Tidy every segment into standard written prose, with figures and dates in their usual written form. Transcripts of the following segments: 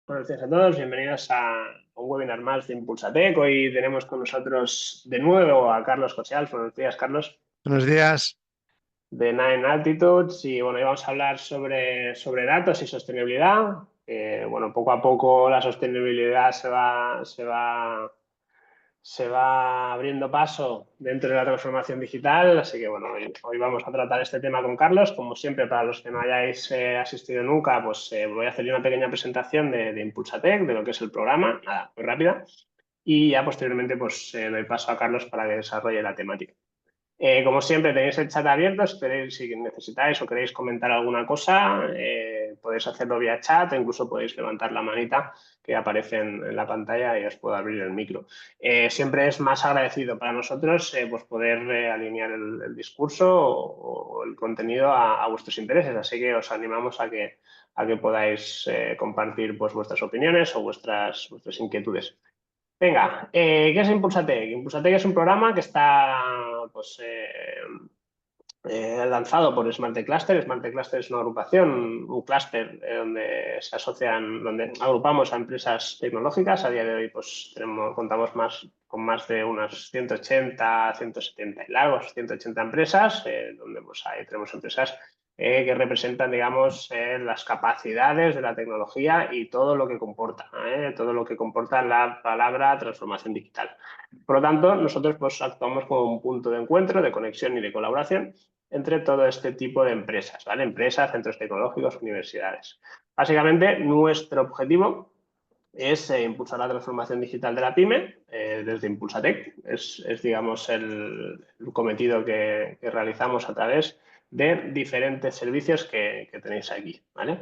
Buenos días a todos, bienvenidos a un webinar más de Impulsatec. Hoy tenemos con nosotros de nuevo a Carlos Cosial. Buenos días, Carlos, Buenos días. de Nine Altitudes. Y bueno, hoy vamos a hablar sobre datos y sostenibilidad. Bueno, poco a poco la sostenibilidad se va abriendo paso dentro de la transformación digital, así que bueno, hoy vamos a tratar este tema con Carlos. Como siempre, para los que no hayáis asistido nunca, pues voy a hacer una pequeña presentación de Impulsatec, de lo que es el programa, nada, muy rápida, y ya posteriormente pues doy paso a Carlos para que desarrolle la temática. Como siempre, tenéis el chat abierto. Si necesitáis o queréis comentar alguna cosa, podéis hacerlo vía chat o incluso podéis levantar la manita que aparece en la pantalla y os puedo abrir el micro. Siempre es más agradecido para nosotros pues poder alinear el discurso o el contenido a vuestros intereses. Así que os animamos a que podáis compartir pues, vuestras opiniones o vuestras inquietudes. Venga, ¿qué es Impulsatec? Impulsatec es un programa que está pues, lanzado por Smart Cluster. Smart Cluster es una agrupación, un clúster donde se asocian, donde agrupamos a empresas tecnológicas. A día de hoy pues, contamos con más de unas 180, 170 y largos, 180 empresas, donde pues, ahí tenemos empresas que representan, digamos, las capacidades de la tecnología y todo lo que comporta, todo lo que comporta la palabra transformación digital. Por lo tanto, nosotros pues, actuamos como un punto de encuentro, de conexión y de colaboración entre todo este tipo de empresas, ¿vale? Empresas, centros tecnológicos, universidades. Básicamente, nuestro objetivo es impulsar la transformación digital de la pyme desde Impulsatec. Digamos, el cometido que realizamos a través de diferentes servicios que tenéis aquí, ¿vale?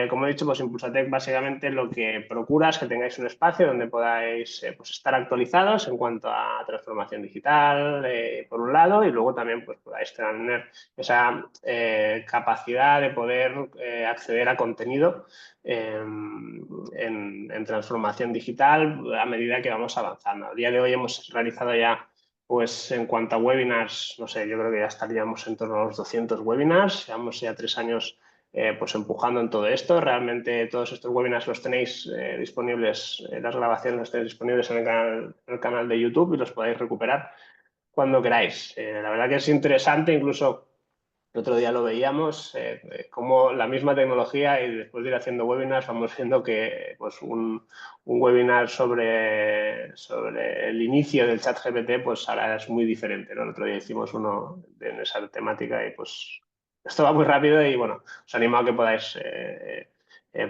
Como he dicho, pues Impulsatec básicamente lo que procura es que tengáis un espacio donde podáis pues estar actualizados en cuanto a transformación digital, por un lado, y luego también pues, podáis tener esa capacidad de poder acceder a contenido en transformación digital a medida que vamos avanzando. A día de hoy hemos realizado ya, pues en cuanto a webinars, no sé, yo creo que ya estaríamos en torno a los 200 webinars, llevamos ya 3 años pues empujando en todo esto. Realmente todos estos webinars los tenéis disponibles, las grabaciones las tenéis disponibles en el canal de YouTube y los podéis recuperar cuando queráis. La verdad que es interesante, incluso el otro día lo veíamos, como la misma tecnología y después de ir haciendo webinars vamos viendo que pues, un webinar sobre el inicio del chat GPT pues ahora es muy diferente, ¿no? El otro día hicimos uno en esa temática y pues esto va muy rápido y bueno, os animo a que podáis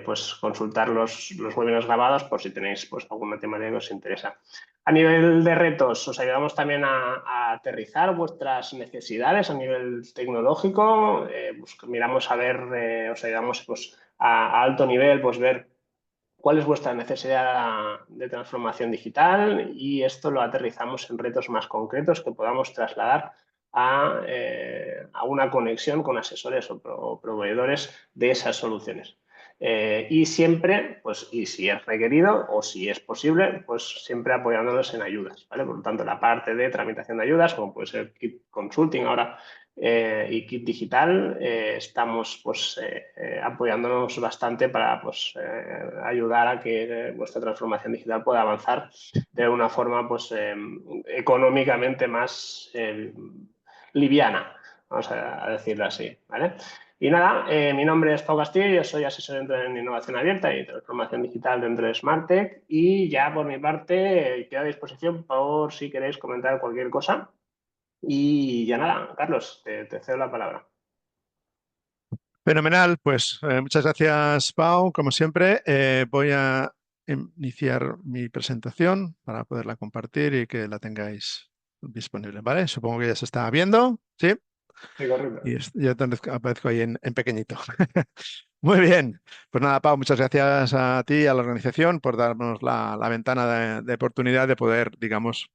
pues, consultar los webinars grabados por si tenéis pues, alguna temática que os interesa. A nivel de retos, os ayudamos también a aterrizar vuestras necesidades a nivel tecnológico. Pues, miramos a ver, os ayudamos pues, a alto nivel, pues ver cuál es vuestra necesidad de transformación digital y esto lo aterrizamos en retos más concretos que podamos trasladar a una conexión con asesores o proveedores de esas soluciones. Y siempre, pues, y si es requerido o si es posible, pues siempre apoyándonos en ayudas, ¿vale? Por lo tanto, la parte de tramitación de ayudas, como puede ser Kit Consulting ahora y Kit Digital, estamos pues, apoyándonos bastante para pues, ayudar a que vuestra transformación digital pueda avanzar de una forma pues, económicamente más liviana, vamos a decirlo así, ¿vale? Y nada, mi nombre es Pau Castillo, yo soy asesor en innovación abierta y transformación digital dentro de SmartTech y ya por mi parte quedo a disposición por si queréis comentar cualquier cosa. Y ya nada, Carlos, te cedo la palabra. Fenomenal. Pues muchas gracias, Pau. Como siempre, voy a iniciar mi presentación para poderla compartir y que la tengáis disponible, ¿vale? Supongo que ya se está viendo, ¿sí? Sí, correcto. Y ya aparezco ahí en pequeñito. Muy bien. Pues nada, Pau, muchas gracias a ti y a la organización por darnos la ventana de oportunidad de poder, digamos,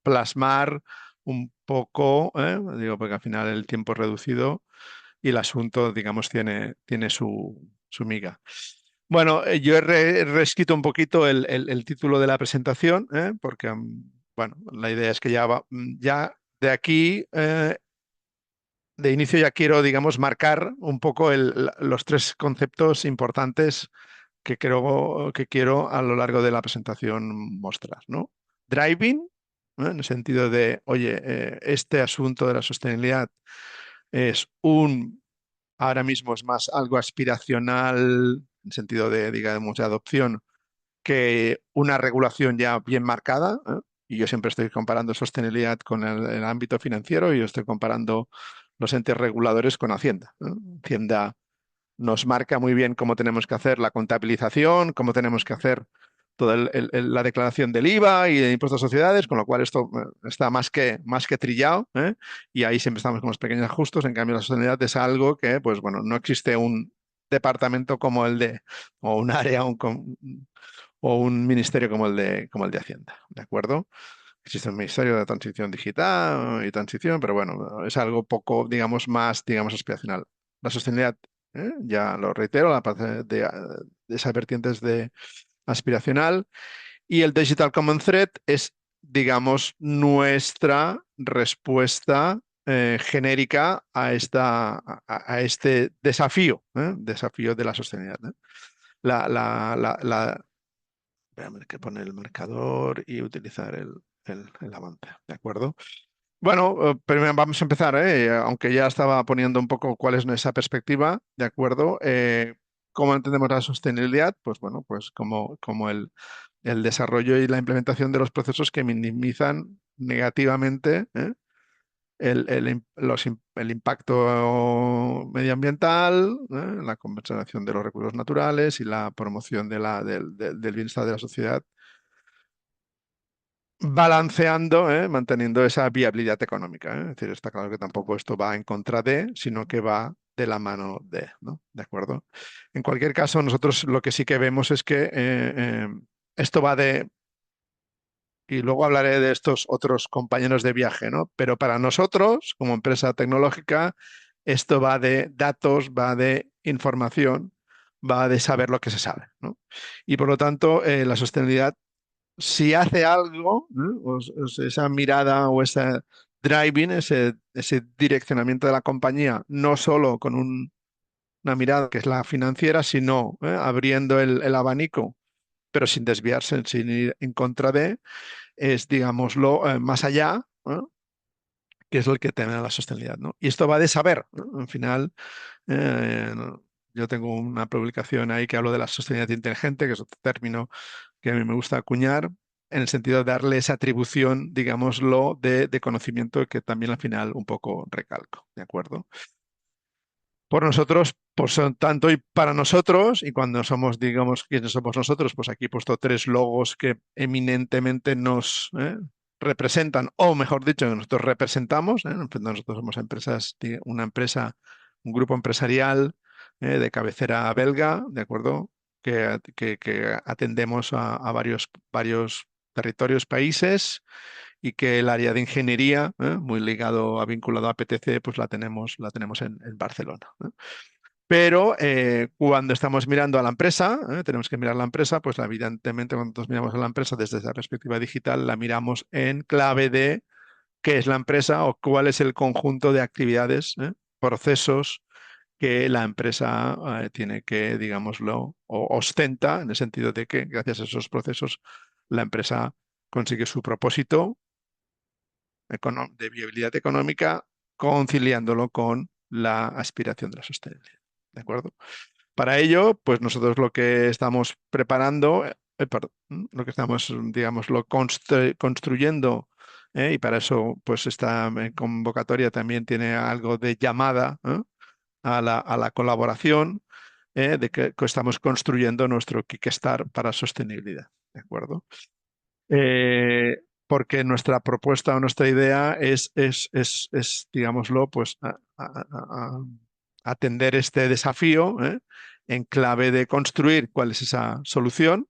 plasmar un poco, digo, porque al final el tiempo es reducido y el asunto, digamos, tiene su miga. Bueno, yo he reescrito un poquito el título de la presentación, porque, bueno, la idea es que ya de aquí, de inicio ya quiero, digamos, marcar un poco los tres conceptos importantes que quiero a lo largo de la presentación mostrar, ¿no? Driving, ¿no? En el sentido de, oye, este asunto de la sostenibilidad es ahora mismo es más algo aspiracional, en el sentido de, digamos, de adopción, que una regulación ya bien marcada, ¿eh? Y yo siempre estoy comparando sostenibilidad con el ámbito financiero y yo estoy comparando los entes reguladores con Hacienda, ¿no? Hacienda nos marca muy bien cómo tenemos que hacer la contabilización, cómo tenemos que hacer toda la declaración del IVA y del impuesto a sociedades, con lo cual esto está más que trillado, ¿eh? Y ahí siempre estamos con los pequeños ajustes. En cambio, la sostenibilidad es algo que, pues bueno, no existe un departamento como el de, o un área, o un ministerio como el de Hacienda, ¿de acuerdo? Existe un ministerio de transición digital y transición, pero bueno, es algo poco, digamos, más, digamos, aspiracional. La sostenibilidad, ya lo reitero, la parte de esas vertientes de aspiracional y el Digital Common Thread es, digamos, nuestra respuesta genérica a este desafío de la sostenibilidad, ¿eh? Déjame que poner el marcador y utilizar el avance, ¿de acuerdo? Bueno, primero vamos a empezar, aunque ya estaba poniendo un poco cuál es esa perspectiva, ¿de acuerdo? ¿Cómo entendemos la sostenibilidad? Pues bueno, pues como el desarrollo y la implementación de los procesos que minimizan negativamente, el impacto medioambiental, la conservación de los recursos naturales y la promoción del bienestar de la sociedad, balanceando, manteniendo esa viabilidad económica, ¿eh? Es decir, está claro que tampoco esto va en contra de, sino que va de la mano de, ¿no? ¿De acuerdo? En cualquier caso, nosotros lo que sí que vemos es que esto va de, y luego hablaré de estos otros compañeros de viaje, ¿no? Pero para nosotros, como empresa tecnológica, esto va de datos, va de información, va de saber lo que se sabe, ¿no? Y por lo tanto, la sostenibilidad si hace algo, ¿no? Esa mirada o ese driving, ese direccionamiento de la compañía, no solo con una mirada que es la financiera, sino abriendo el abanico, pero sin desviarse, sin ir en contra de, es, digámoslo, más allá, que es el que tiene la sostenibilidad, ¿no? Y esto va de saber, ¿no? Al final, no, yo tengo una publicación ahí que hablo de la sostenibilidad inteligente, que es otro término que a mí me gusta acuñar, en el sentido de darle esa atribución, digámoslo, de conocimiento que también al final un poco recalco, ¿de acuerdo? Por nosotros, por tanto y para nosotros, y cuando somos, digamos, quiénes somos nosotros, pues aquí he puesto tres logos que eminentemente nos representan, o mejor dicho, que nosotros representamos, ¿eh? Nosotros somos una empresa, un grupo empresarial de cabecera belga, ¿de acuerdo? Que atendemos a varios territorios, países y que el área de ingeniería, muy vinculado a PTC, pues la tenemos en Barcelona, ¿eh? Pero cuando estamos mirando a la empresa, tenemos que mirar la empresa, pues evidentemente cuando nosotros miramos a la empresa desde esa perspectiva digital, la miramos en clave de qué es la empresa o cuál es el conjunto de actividades, procesos que la empresa tiene que, digámoslo, o ostenta, en el sentido de que gracias a esos procesos la empresa consigue su propósito de viabilidad económica, conciliándolo con la aspiración de la sostenibilidad. ¿De acuerdo? Para ello, pues nosotros lo que estamos preparando, lo que estamos, digámoslo, construyendo, y para eso, pues esta convocatoria también tiene algo de llamada, a la colaboración, de que estamos construyendo nuestro Kickstarter para sostenibilidad. ¿De acuerdo? Porque nuestra propuesta o nuestra idea digámoslo, pues atender este desafío, en clave de construir cuál es esa solución,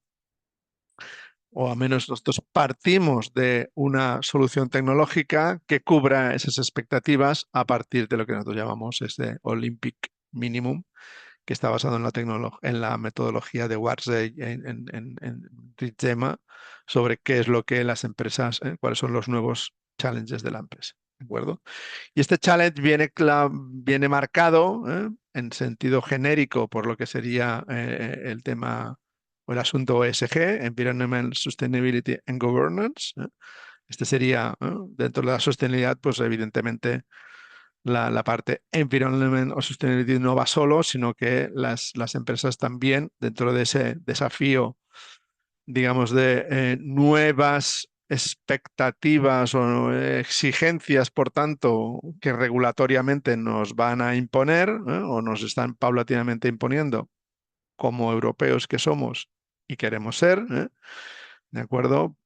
o al menos nosotros partimos de una solución tecnológica que cubra esas expectativas a partir de lo que nosotros llamamos este Olympic Minimum, que está basado en la metodología de Warsay en Ritema, sobre qué es lo que las empresas, cuáles son los nuevos challenges de la empresa. ¿De acuerdo? Y este challenge viene marcado en sentido genérico por lo que sería el tema o el asunto ESG, Environmental Sustainability and Governance. Este sería, dentro de la sostenibilidad, pues evidentemente la parte Environment o Sustainability no va solo, sino que las empresas también, dentro de ese desafío, digamos, de nuevas expectativas o exigencias, por tanto, que regulatoriamente nos van a imponer, o nos están paulatinamente imponiendo como europeos que somos y queremos ser, ¿de acuerdo?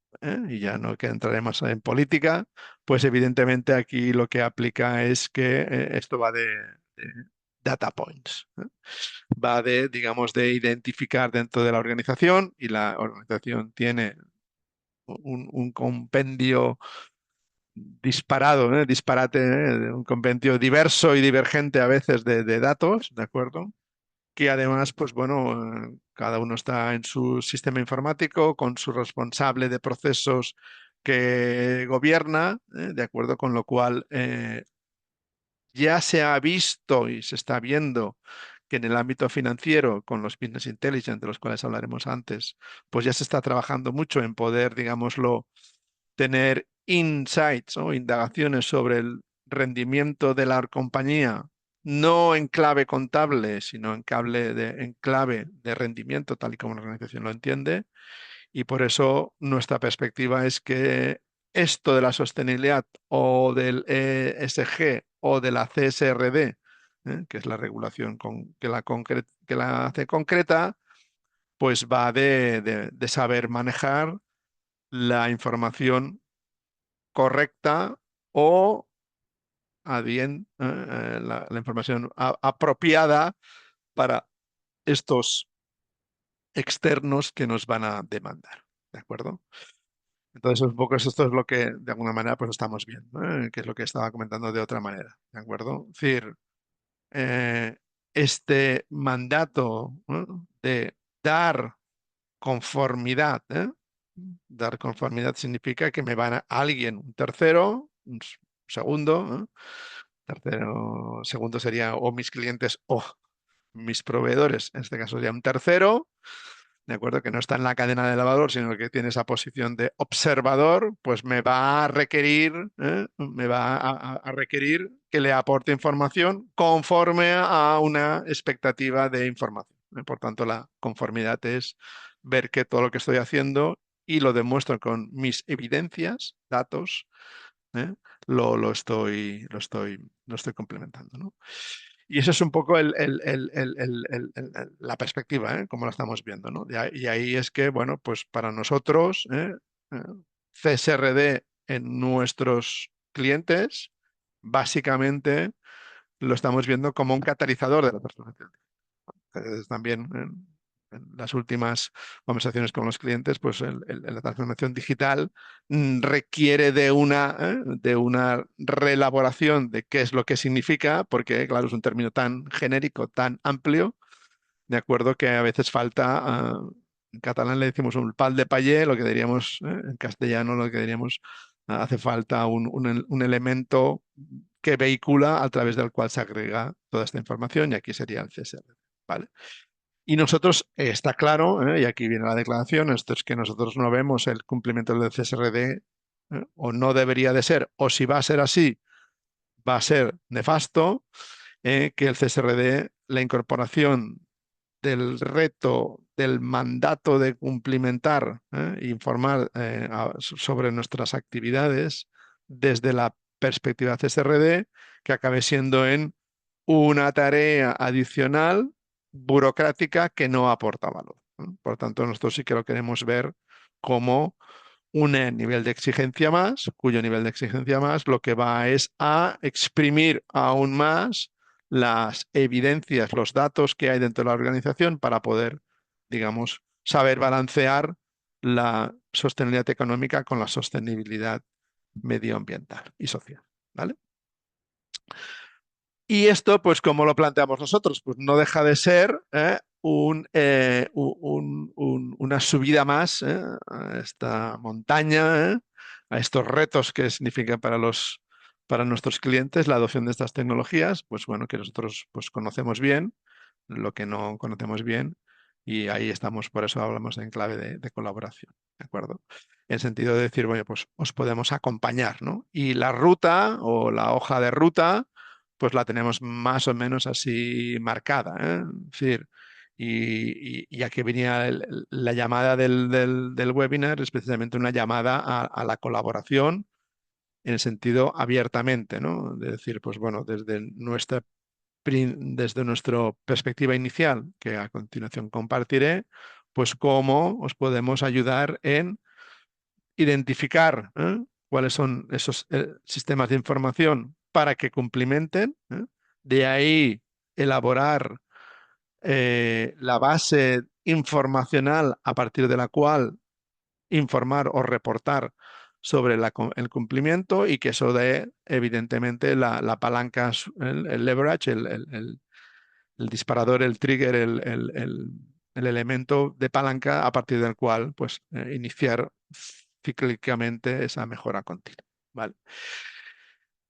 Y ya no que entraremos en política, pues evidentemente aquí lo que aplica es que esto va de data points, va de, digamos, de identificar dentro de la organización, y la organización tiene un compendio disparado, disparate, un compendio diverso y divergente a veces de datos, ¿de acuerdo? Que además, pues bueno, cada uno está en su sistema informático con su responsable de procesos que gobierna, ¿de acuerdo? Con lo cual, ya se ha visto y se está viendo que en el ámbito financiero, con los business intelligence, de los cuales hablaremos antes, pues ya se está trabajando mucho en poder, digámoslo, tener insights o indagaciones sobre el rendimiento de la compañía, no en clave contable, sino en clave de rendimiento, tal y como la organización lo entiende. Y por eso nuestra perspectiva es que esto de la sostenibilidad o del ESG o de la CSRD, que es la regulación que la hace concreta, pues va de saber manejar la información correcta o a bien la información apropiada para estos externos que nos van a demandar. ¿De acuerdo? Entonces, un poco esto es lo que de alguna manera pues estamos viendo, que es lo que estaba comentando de otra manera. ¿De acuerdo? Es decir, este mandato, de dar conformidad, dar conformidad significa que me van a alguien, un tercero, un segundo, tercero, segundo sería o mis clientes o mis proveedores, en este caso sería un tercero, ¿de acuerdo? Que no está en la cadena de valor, sino que tiene esa posición de observador, pues me va a requerir, me va a requerir que le aporte información conforme a una expectativa de información. Por tanto, la conformidad es ver que todo lo que estoy haciendo y lo demuestro con mis evidencias, datos, ¿eh? Lo estoy complementando, ¿no? Y eso es un poco la perspectiva, como lo estamos viendo, ¿no? Y ahí es que, bueno, pues para nosotros, Eh, CSRD en nuestros clientes, básicamente lo estamos viendo como un catalizador de la transformación. También en las últimas conversaciones con los clientes, pues la transformación digital requiere de una reelaboración de qué es lo que significa, porque claro, es un término tan genérico, tan amplio, de acuerdo, que a veces falta, en catalán le decimos un pal de payé, lo que diríamos, en castellano lo que diríamos, hace falta un elemento que vehicula a través del cual se agrega toda esta información, y aquí sería el CSR, ¿vale? Y nosotros, está claro, y aquí viene la declaración, esto es que nosotros no vemos el cumplimiento del CSRD, o no debería de ser, o si va a ser así, va a ser nefasto, que el CSRD, la incorporación del reto, del mandato de cumplimentar, informar sobre nuestras actividades desde la perspectiva CSRD, que acabe siendo en una tarea adicional burocrática que no aporta valor, ¿no? Por tanto, nosotros sí que lo queremos ver como un nivel de exigencia más, cuyo nivel de exigencia más lo que va es a exprimir aún más las evidencias, los datos que hay dentro de la organización para poder, digamos, saber balancear la sostenibilidad económica con la sostenibilidad medioambiental y social, ¿vale? Y esto, pues, ¿cómo lo planteamos nosotros? Pues no deja de ser una subida más, a esta montaña, a estos retos que significa para nuestros clientes la adopción de estas tecnologías, pues bueno, que nosotros pues, conocemos bien, lo que no conocemos bien Y ahí estamos, por eso hablamos en clave de colaboración, ¿de acuerdo? En sentido de decir, bueno, pues os podemos acompañar, ¿no? Y la ruta o la hoja de ruta, pues la tenemos más o menos así marcada, ¿eh? Es decir, y aquí venía la llamada del webinar, es precisamente una llamada a la colaboración en el sentido abiertamente, ¿no? De decir, pues bueno, desde nuestra perspectiva inicial, que a continuación compartiré, pues cómo os podemos ayudar en identificar cuáles son esos sistemas de información para que cumplimenten, de ahí elaborar la base informacional a partir de la cual informar o reportar sobre el cumplimiento y que eso dé, evidentemente, la palanca, el leverage, el disparador, el trigger, el elemento de palanca a partir del cual pues, iniciar cíclicamente esa mejora continua. ¿Vale?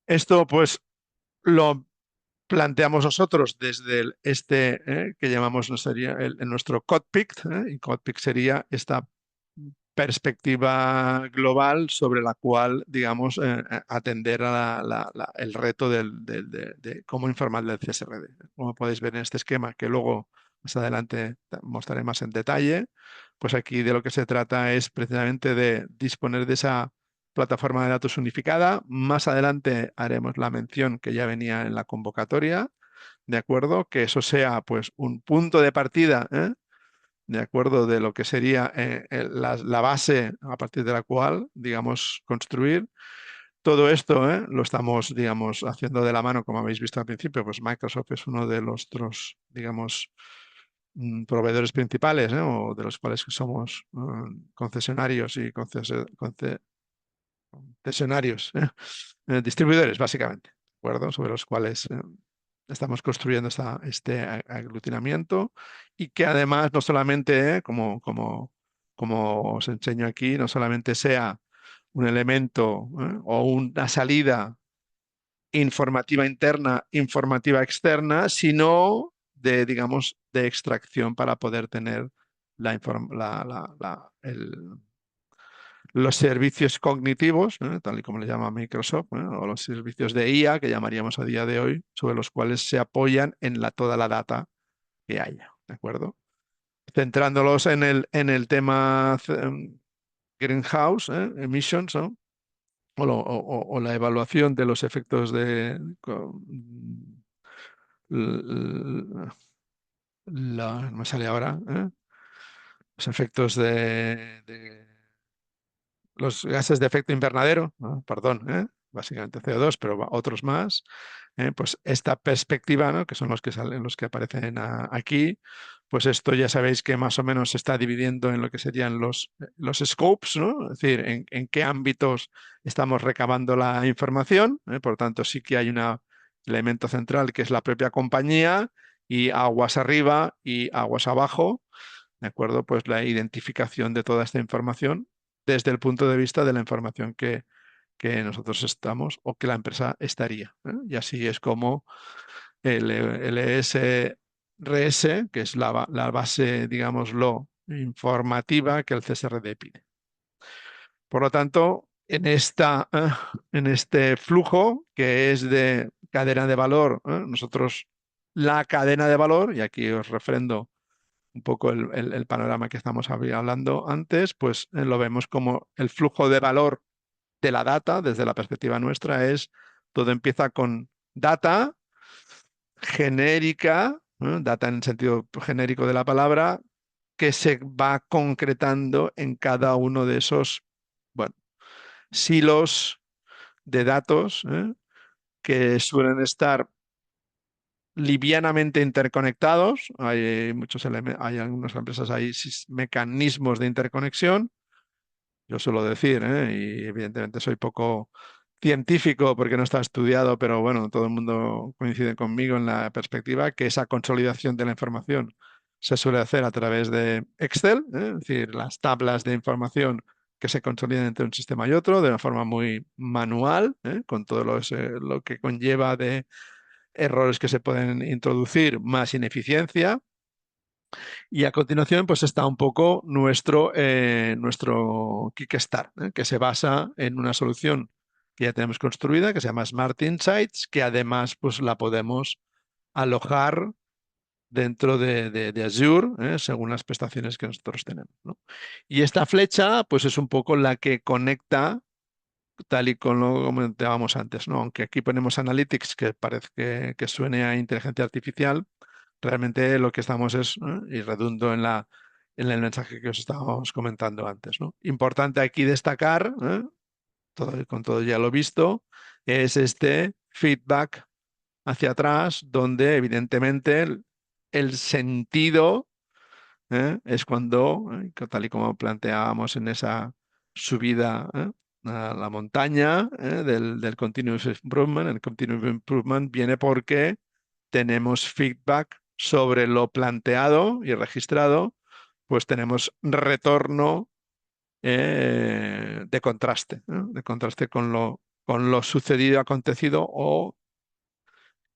Esto pues lo planteamos nosotros desde que llamamos nuestro cockpit, y cockpit sería esta perspectiva global sobre la cual, digamos, atender a el reto de cómo informar del CSRD. Como podéis ver en este esquema, que luego más adelante mostraré más en detalle, pues aquí de lo que se trata es precisamente de disponer de esa plataforma de datos unificada. Más adelante haremos la mención que ya venía en la convocatoria, ¿de acuerdo? Que eso sea pues un punto de partida, de acuerdo, de lo que sería la base a partir de la cual, digamos, construir. Todo esto lo estamos, digamos, haciendo de la mano, como habéis visto al principio, pues Microsoft es uno de nuestros, digamos, proveedores principales, o de los cuales somos concesionarios y concesionarios, distribuidores, básicamente, ¿de acuerdo? Sobre los cuales estamos construyendo este aglutinamiento y que además no solamente, como os enseño aquí, no solamente sea un elemento o una salida informativa interna, informativa externa, sino de, digamos, de extracción para poder tener los servicios cognitivos, tal y como le llama Microsoft, o los servicios de IA, que llamaríamos a día de hoy, sobre los cuales se apoyan en toda la data que haya, ¿de acuerdo? Centrándolos en el tema greenhouse, emissions, ¿no? O la evaluación de los efectos no me sale ahora, los efectos de los gases de efecto invernadero, perdón, básicamente CO2, pero otros más, pues esta perspectiva, ¿no? Que son los que salen, los que aparecen aquí, pues esto ya sabéis que más o menos se está dividiendo en lo que serían los scopes, ¿no? Es decir, en qué ámbitos estamos recabando la información, por tanto sí que hay un elemento central que es la propia compañía y aguas arriba y aguas abajo, ¿de acuerdo? Pues la identificación de toda esta información desde el punto de vista de la información que nosotros estamos o que la empresa estaría. Y así es como el ESRS, que es la base, digámoslo, informativa que el CSRD pide. Por lo tanto, en este flujo que es de cadena de valor, nosotros la cadena de valor, y aquí os refrendo un poco el panorama que estamos hablando antes, pues lo vemos como el flujo de valor de la data, desde la perspectiva nuestra, todo empieza con data genérica, data en el sentido genérico de la palabra, que se va concretando en cada uno de esos, bueno, silos de datos, que suelen estar livianamente interconectados. Hay algunas empresas, hay mecanismos de interconexión. Yo suelo decir, y evidentemente soy poco científico porque no está estudiado, pero bueno, todo el mundo coincide conmigo en la perspectiva que esa consolidación de la información se suele hacer a través de Excel, es decir, las tablas de información que se consolidan entre un sistema y otro de una forma muy manual, con todo lo que conlleva de errores que se pueden introducir, más ineficiencia. Y a continuación, pues está un poco nuestro Kickstart, que se basa en una solución que ya tenemos construida, que se llama Smart Insights, que además pues la podemos alojar dentro de Azure, según las prestaciones que nosotros tenemos, ¿no? Y esta flecha, pues es un poco la que conecta, tal y como lo comentábamos antes, ¿no? Aunque aquí ponemos Analytics, que parece que suene a inteligencia artificial, realmente lo que estamos es, y redundo en el mensaje que os estábamos comentando antes, ¿no? Importante aquí destacar, con todo ya lo visto, es este feedback hacia atrás, donde evidentemente el sentido, es cuando, tal y como planteábamos en esa subida, a la montaña, del continuous improvement. El continuous improvement viene porque tenemos feedback sobre lo planteado y registrado, pues tenemos retorno, de contraste con lo sucedido, acontecido, o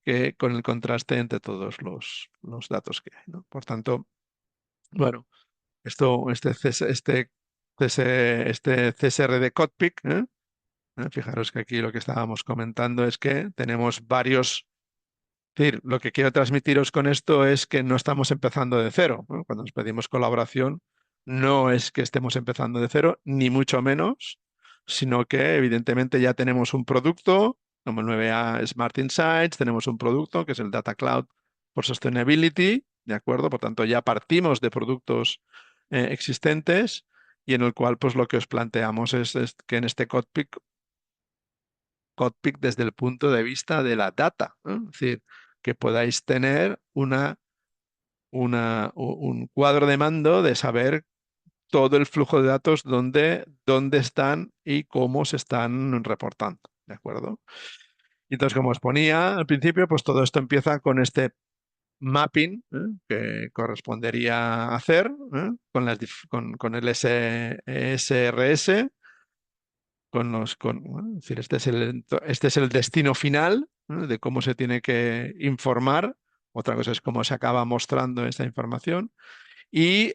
que con el contraste entre todos los datos que hay, ¿no? Por tanto, bueno, este CSR de Cockpit, fijaros que aquí lo que estábamos comentando es que tenemos varios. Es decir, lo que quiero transmitiros con esto es que no estamos empezando de cero, ¿no? Cuando nos pedimos colaboración, no es que estemos empezando de cero, ni mucho menos, sino que evidentemente ya tenemos un producto, como el 9A Smart Insights, tenemos un producto que es el Data Cloud for Sustainability, ¿de acuerdo? Por tanto, ya partimos de productos existentes, y en el cual pues lo que os planteamos es que en este cockpit desde el punto de vista de la data, ¿no? Es decir, que podáis tener un cuadro de mando de saber todo el flujo de datos, dónde están y cómo se están reportando, ¿de acuerdo? Y entonces, como os ponía al principio, pues todo esto empieza con este mapping, que correspondería hacer, con el SRS, bueno, es decir, este es el destino final, ¿no? De cómo se tiene que informar. Otra cosa es cómo se acaba mostrando esta información. Y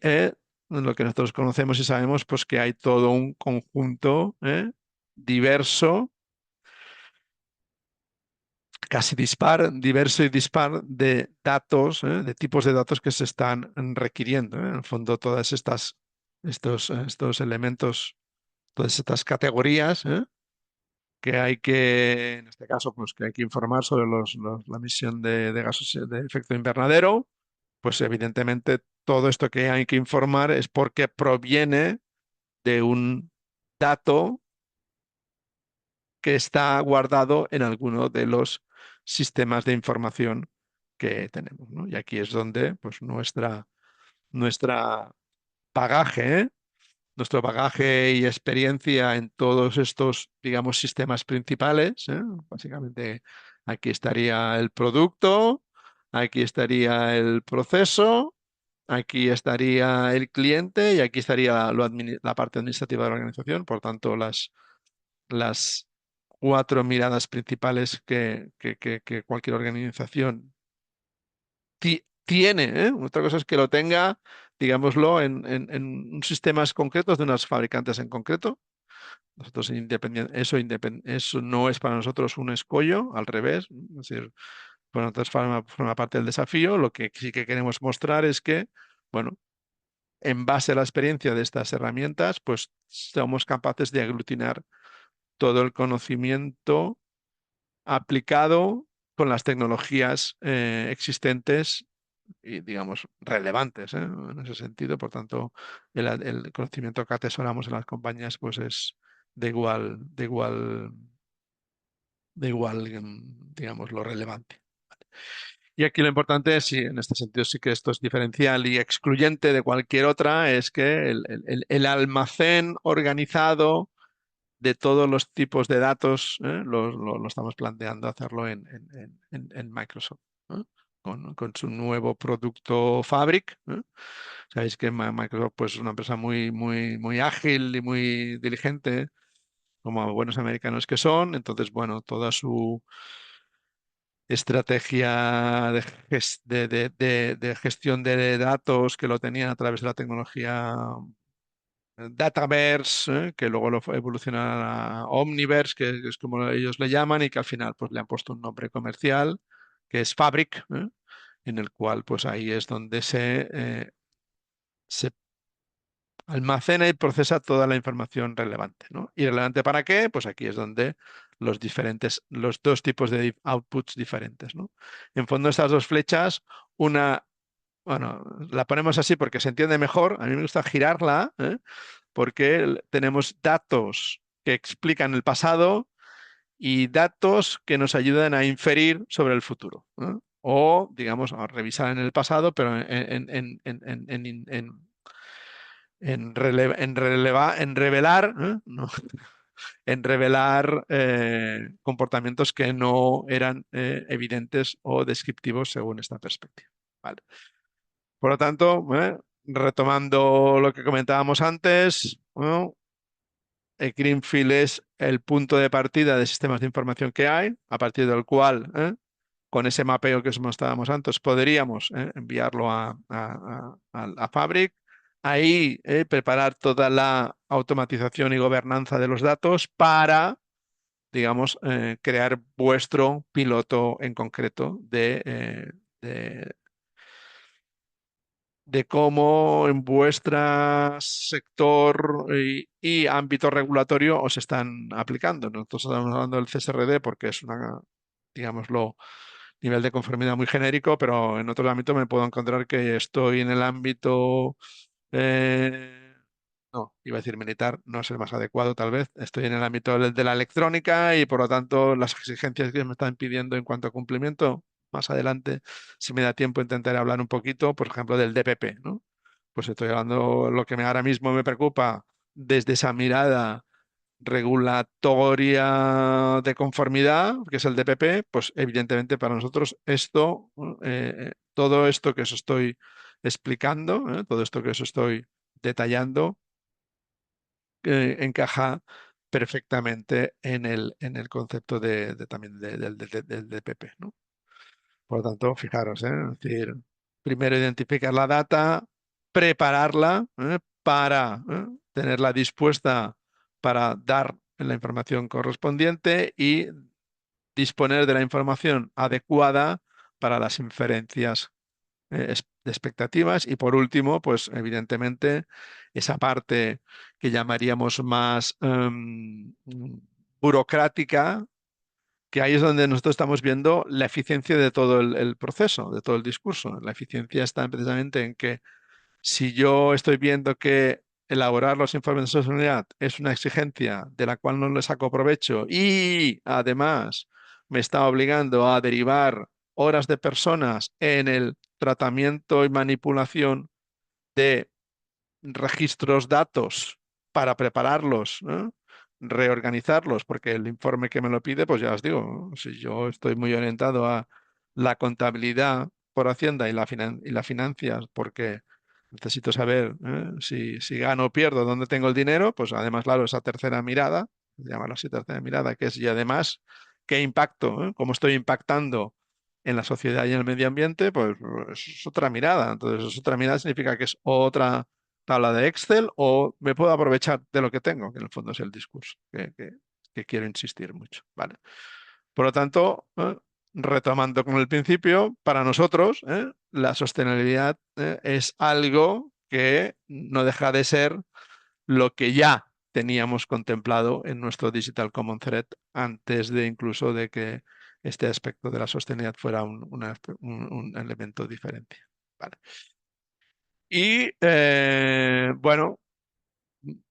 lo que nosotros conocemos y sabemos, pues que hay todo un conjunto, diverso, casi diverso y dispar de datos, de tipos de datos que se están requiriendo, ¿eh? En el fondo, estos elementos, todas estas categorías, que hay que, en este caso, pues que hay que informar sobre la emisión de gases de efecto invernadero, pues evidentemente todo esto que hay que informar es porque proviene de un dato que está guardado en alguno de los sistemas de información que tenemos, ¿no? Y aquí es donde pues nuestra bagaje, nuestro bagaje y experiencia en todos estos, digamos, sistemas principales, ¿eh? Básicamente, aquí estaría el producto, aquí estaría el proceso, aquí estaría el cliente y aquí estaría la parte administrativa de la organización. Por tanto, las cuatro miradas principales que cualquier organización tiene, ¿eh? Otra cosa es que lo tenga, digámoslo, en sistemas concretos de unos fabricantes en concreto. Nosotros eso no es para nosotros un escollo, al revés. Es decir, para nosotros forma parte del desafío. Lo que sí que queremos mostrar es que, bueno, en base a la experiencia de estas herramientas, pues somos capaces de aglutinar todo el conocimiento aplicado con las tecnologías existentes y, digamos, relevantes, en ese sentido. Por tanto, el conocimiento que atesoramos en las compañías pues es de igual, digamos, lo relevante. Y aquí lo importante es, sí, en este sentido sí que esto es diferencial y excluyente de cualquier otra, es que el almacén organizado de todos los tipos de datos, lo estamos planteando hacerlo en Microsoft, ¿eh? Con su nuevo producto Fabric, ¿eh? Sabéis que Microsoft pues, es una empresa muy ágil y muy diligente, como buenos americanos que son. Entonces, bueno, toda estrategia de gestión de datos que lo tenían a través de la tecnología Dataverse, que luego lo fue evolucionar a Omniverse, que es como ellos le llaman, y que al final pues le han puesto un nombre comercial, que es Fabric, en el cual pues ahí es donde se almacena y procesa toda la información relevante, ¿no? ¿Y relevante para qué? Pues aquí es donde los dos tipos de outputs diferentes, ¿no? En fondo, estas dos flechas, una, bueno, la ponemos así porque se entiende mejor. A mí me gusta girarla, porque tenemos datos que explican el pasado y datos que nos ayudan a inferir sobre el futuro, ¿no? O, digamos, a revisar en el pasado, pero en revelar, no, en revelar comportamientos que no eran evidentes o descriptivos según esta perspectiva. ¿Vale? Por lo tanto, retomando lo que comentábamos antes, bueno, el Greenfield es el punto de partida de sistemas de información que hay, a partir del cual, con ese mapeo que os mostrábamos antes, podríamos enviarlo a Fabric. Ahí preparar toda la automatización y gobernanza de los datos para, digamos, crear vuestro piloto en concreto de, de cómo en vuestro sector y ámbito regulatorio os están aplicando. Nosotros estamos hablando del CSRD porque es una, digámoslo, nivel de conformidad muy genérico, pero en otro ámbito me puedo encontrar que estoy en el ámbito, no, iba a decir militar, no es el más adecuado tal vez, estoy en el ámbito de la electrónica y por lo tanto las exigencias que me están pidiendo en cuanto a cumplimiento, más adelante, si me da tiempo, intentaré hablar un poquito, por ejemplo, del DPP, ¿no? Pues estoy hablando, lo que ahora mismo me preocupa desde esa mirada regulatoria de conformidad, que es el DPP, pues evidentemente para nosotros esto, todo esto que os estoy explicando, todo esto que os estoy detallando, encaja perfectamente en el concepto también del DPP, ¿no? Por lo tanto, fijaros, es decir, primero identificar la data, prepararla, para tenerla dispuesta para dar la información correspondiente y disponer de la información adecuada para las inferencias de expectativas. Y por último, pues evidentemente esa parte que llamaríamos más burocrática, que ahí es donde nosotros estamos viendo la eficiencia de todo el proceso, de todo el discurso. La eficiencia está precisamente en que si yo estoy viendo que elaborar los informes de sostenibilidad es una exigencia de la cual no le saco provecho y además me está obligando a derivar horas de personas en el tratamiento y manipulación de registros datos para prepararlos, ¿no? Reorganizarlos, porque el informe que me lo pide, pues ya os digo, ¿no? Si yo estoy muy orientado a la contabilidad por Hacienda y la finanzas, porque necesito saber si gano o pierdo, dónde tengo el dinero, pues además, claro, esa tercera mirada, llamarlo así tercera mirada, que es y además qué impacto, cómo estoy impactando en la sociedad y en el medio ambiente, pues es otra mirada. Entonces, es otra mirada significa que es otra tabla de Excel o me puedo aprovechar de lo que tengo, que en el fondo es el discurso, que quiero insistir mucho, ¿vale? Por lo tanto, retomando con el principio, para nosotros, la sostenibilidad es algo que no deja de ser lo que ya teníamos contemplado en nuestro Digital Common Thread antes de incluso de que este aspecto de la sostenibilidad fuera un elemento diferente. ¿Vale? Y bueno,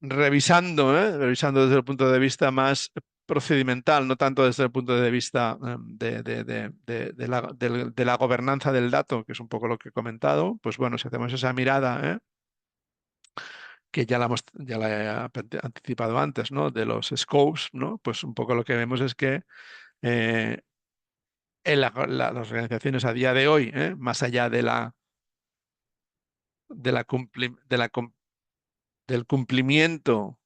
revisando desde el punto de vista más procedimental, no tanto desde el punto de vista de la gobernanza del dato, que es un poco lo que he comentado, pues bueno, si hacemos esa mirada, que ya la he anticipado antes, ¿no? De los scopes, ¿no? Pues un poco lo que vemos es que eh, las organizaciones a día de hoy, más allá de la del cumplimiento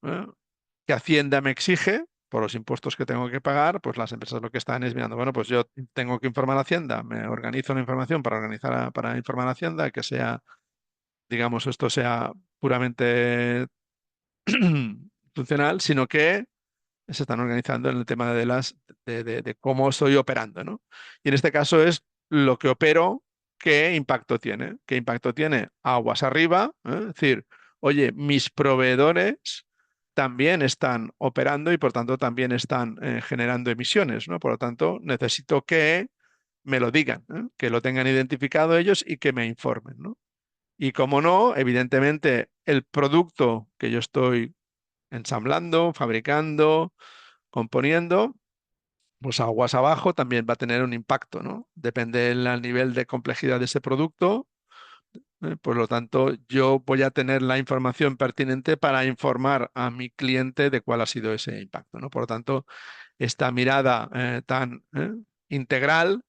que Hacienda me exige, por los impuestos que tengo que pagar, pues las empresas lo que están es mirando, bueno, pues yo tengo que informar a Hacienda, me organizo una información para para informar a Hacienda, que sea, digamos, esto sea puramente funcional, sino que se están organizando en el tema de de cómo estoy operando, ¿no? Y en este caso es lo que opero, qué impacto tiene. ¿Qué impacto tiene? Aguas arriba, ¿eh? Es decir, oye, mis proveedores también están operando y por tanto también están generando emisiones, ¿no? Por lo tanto, necesito que me lo digan, ¿eh? Que lo tengan identificado ellos y que me informen, ¿no? Y como no, evidentemente, el producto que yo estoy ensamblando, fabricando, componiendo, pues aguas abajo también va a tener un impacto, ¿no? Depende del nivel de complejidad de ese producto. Por lo tanto, yo voy a tener la información pertinente para informar a mi cliente de cuál ha sido ese impacto, ¿no? Por lo tanto, esta mirada tan integral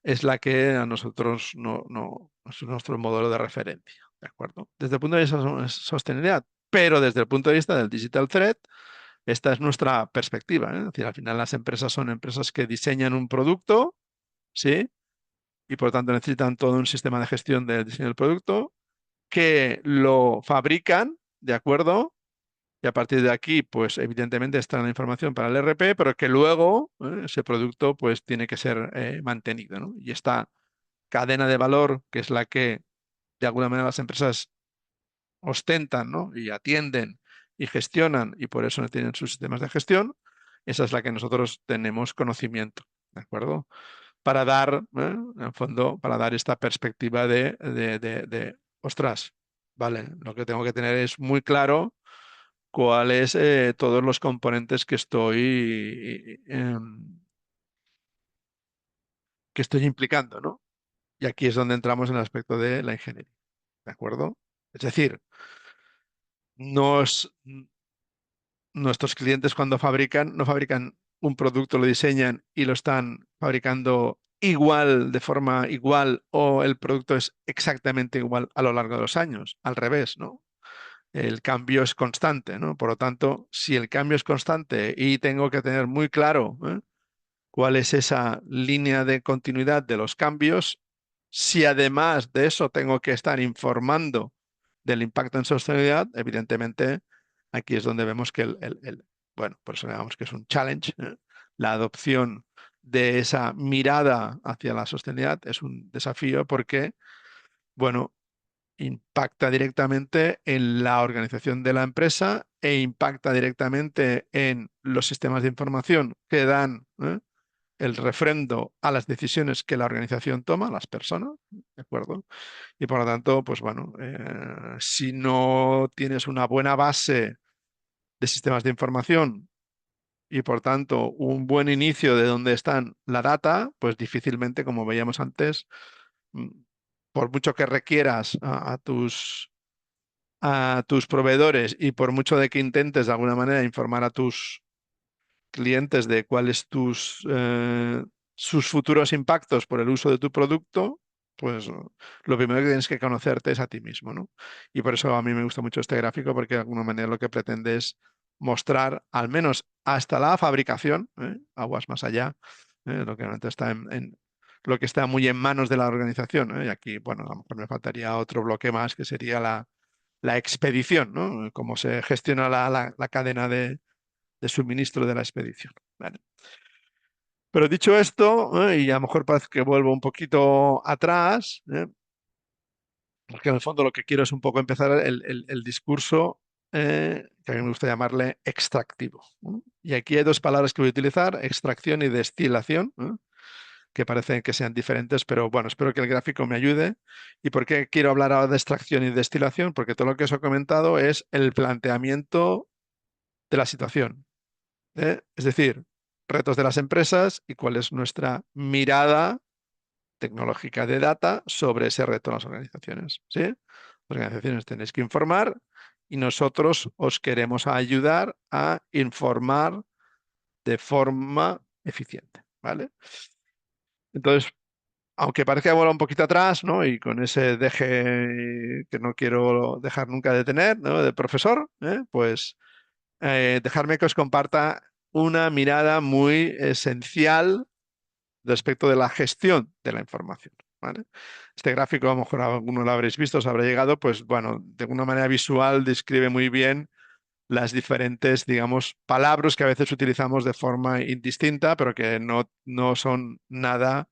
es la que a nosotros no es nuestro modelo de referencia, ¿de acuerdo? Desde el punto de vista de sostenibilidad, pero desde el punto de vista del digital thread, esta es nuestra perspectiva, ¿eh? Es decir, al final las empresas son empresas que diseñan un producto, ¿sí? Y por tanto necesitan todo un sistema de gestión del diseño del producto, que lo fabrican, ¿de acuerdo? Y a partir de aquí, pues evidentemente está la información para el RP, pero que luego ese producto pues tiene que ser mantenido, ¿no? Y esta cadena de valor, que es la que de alguna manera las empresas ostentan, ¿no? Y atienden y gestionan y por eso no tienen sus sistemas de gestión, esa es la que nosotros tenemos conocimiento, ¿de acuerdo? Para dar, en el fondo, para dar esta perspectiva ostras, vale, lo que tengo que tener es muy claro cuáles todos los componentes que estoy implicando, ¿no? Y aquí es donde entramos en el aspecto de la ingeniería, ¿de acuerdo? Es decir, nos, nuestros clientes cuando fabrican, no fabrican un producto, lo diseñan y lo están fabricando igual, de forma igual, o el producto es exactamente igual a lo largo de los años. Al revés, ¿no? El cambio es constante, ¿no? Por lo tanto, si el cambio es constante y tengo que tener muy claro, cuál es esa línea de continuidad de los cambios, si además de eso tengo que estar informando del impacto en sostenibilidad, evidentemente aquí es donde vemos que bueno, por eso llamamos que es un challenge, ¿eh? La adopción de esa mirada hacia la sostenibilidad es un desafío porque, bueno, impacta directamente en la organización de la empresa e impacta directamente en los sistemas de información que dan el refrendo a las decisiones que la organización toma, las personas, ¿de acuerdo? Y por lo tanto, pues bueno, si no tienes una buena base de sistemas de información y por tanto un buen inicio de dónde están la data, pues difícilmente, como veíamos antes, mm, por mucho que requieras a tus proveedores y por mucho de que intentes de alguna manera informar a tus clientes de cuáles sus futuros impactos por el uso de tu producto, pues lo primero que tienes que conocerte es a ti mismo, ¿no? Y por eso a mí me gusta mucho este gráfico, porque de alguna manera lo que pretende es mostrar, al menos hasta la fabricación, aguas más allá, lo que realmente está lo que está muy en manos de la organización, ¿eh? Y aquí, bueno, a lo mejor me faltaría otro bloque más que sería la expedición, ¿no? Cómo se gestiona la cadena de suministro de la expedición. ¿Vale? Pero dicho esto, y a lo mejor parece que vuelvo un poquito atrás, porque en el fondo lo que quiero es un poco empezar el discurso que a mí me gusta llamarle extractivo, ¿no? Y aquí hay dos palabras que voy a utilizar, extracción y destilación, que parecen que sean diferentes, pero bueno, espero que el gráfico me ayude. ¿Y por qué quiero hablar ahora de extracción y destilación? Porque todo lo que os he comentado es el planteamiento de la situación. Es decir, retos de las empresas y cuál es nuestra mirada tecnológica de data sobre ese reto en las organizaciones. ¿Sí? Las organizaciones tenéis que informar y nosotros os queremos ayudar a informar de forma eficiente. ¿Vale? Entonces, aunque parezca que vuela un poquito atrás, ¿no? Y con ese deje que no quiero dejar nunca de tener, ¿no? De profesor, pues dejarme que os comparta una mirada muy esencial respecto de la gestión de la información, ¿vale? Este gráfico, a lo mejor alguno lo habréis visto, os habrá llegado, pues bueno, de una manera visual describe muy bien las diferentes, digamos, palabras que a veces utilizamos de forma indistinta, pero que no son nada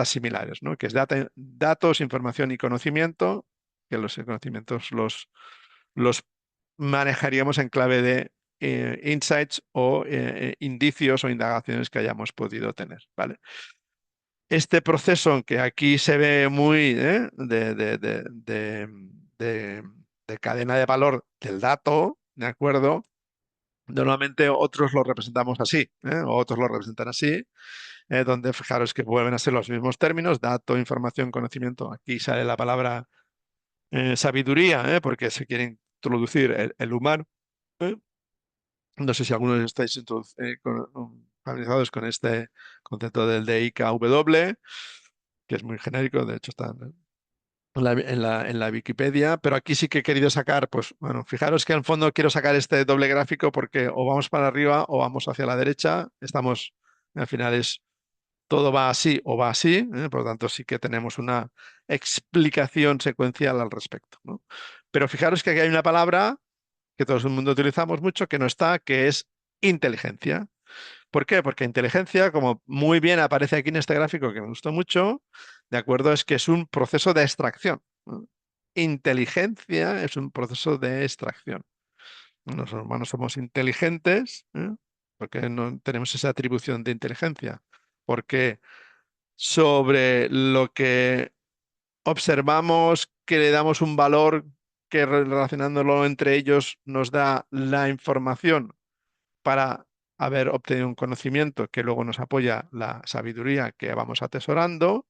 similares, ¿no? Que es datos, información y conocimiento, que los conocimientos los manejaríamos en clave de insights o indicios o indagaciones que hayamos podido tener, ¿vale? Este proceso que aquí se ve muy de cadena de valor del dato, ¿de acuerdo? Normalmente otros lo representamos así, o otros lo representan así, donde fijaros que vuelven a ser los mismos términos, dato, información, conocimiento. Aquí sale la palabra sabiduría, porque se quiere introducir el humano. ¿eh? No sé si algunos estáis familiarizados con este concepto del DIKW, que es muy genérico, de hecho está en la Wikipedia, pero aquí sí que he querido sacar, pues bueno, fijaros que en el fondo quiero sacar este doble gráfico porque o vamos para arriba o vamos hacia la derecha, al final todo va así o va así, por lo tanto sí que tenemos una explicación secuencial al respecto, ¿no? Pero fijaros que aquí hay una palabra que todo el mundo utilizamos mucho que no está, que es inteligencia. ¿Por qué? Porque inteligencia, como muy bien aparece aquí en este gráfico que me gustó mucho, ¿de acuerdo? Es que es un proceso de extracción, ¿no? Inteligencia es un proceso de extracción. Los humanos somos inteligentes, porque no tenemos esa atribución de inteligencia. Porque sobre lo que observamos, que le damos un valor que relacionándolo entre ellos nos da la información para haber obtenido un conocimiento que luego nos apoya la sabiduría que vamos atesorando.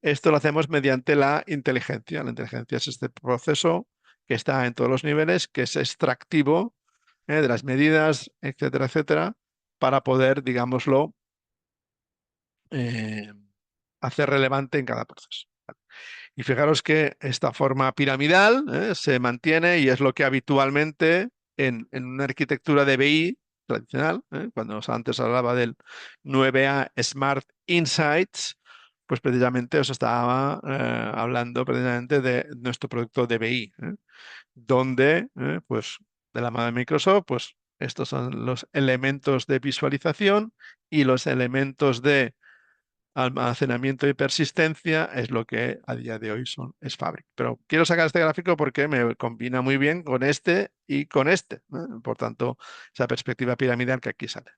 Esto lo hacemos mediante la inteligencia. La inteligencia es este proceso que está en todos los niveles, que es extractivo, de las medidas, etcétera, etcétera, para poder, digámoslo, eh, hacer relevante en cada proceso. Y fijaros que esta forma piramidal se mantiene y es lo que habitualmente en una arquitectura de BI tradicional, cuando antes hablaba del 9A Smart Insights, pues precisamente os estaba hablando precisamente de nuestro producto de BI, donde, pues de la mano de Microsoft, pues estos son los elementos de visualización y los elementos de almacenamiento y persistencia es lo que a día de hoy es Fabric. Pero quiero sacar este gráfico porque me combina muy bien con este y con este, ¿no? Por tanto, esa perspectiva piramidal que aquí sale.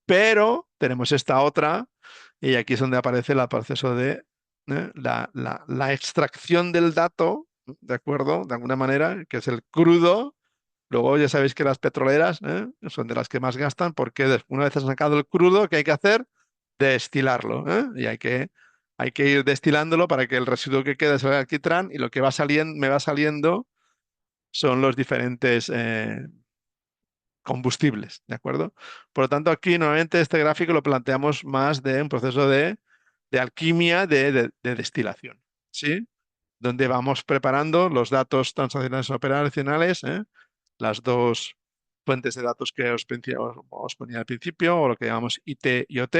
Pero tenemos esta otra y aquí es donde aparece el proceso de la extracción del dato, ¿de acuerdo? De alguna manera, que es el crudo. Luego ya sabéis que las petroleras son de las que más gastan porque una vez has sacado el crudo, ¿qué hay que hacer? Destilarlo, y hay que ir destilándolo para que el residuo que queda sea el alquitrán y lo que me va saliendo son los diferentes combustibles, ¿de acuerdo? Por lo tanto, aquí nuevamente este gráfico lo planteamos más de un proceso de alquimia de destilación, ¿sí? Donde vamos preparando los datos transaccionales operacionales, las dos fuentes de datos que os ponía al principio, o lo que llamamos IT y OT.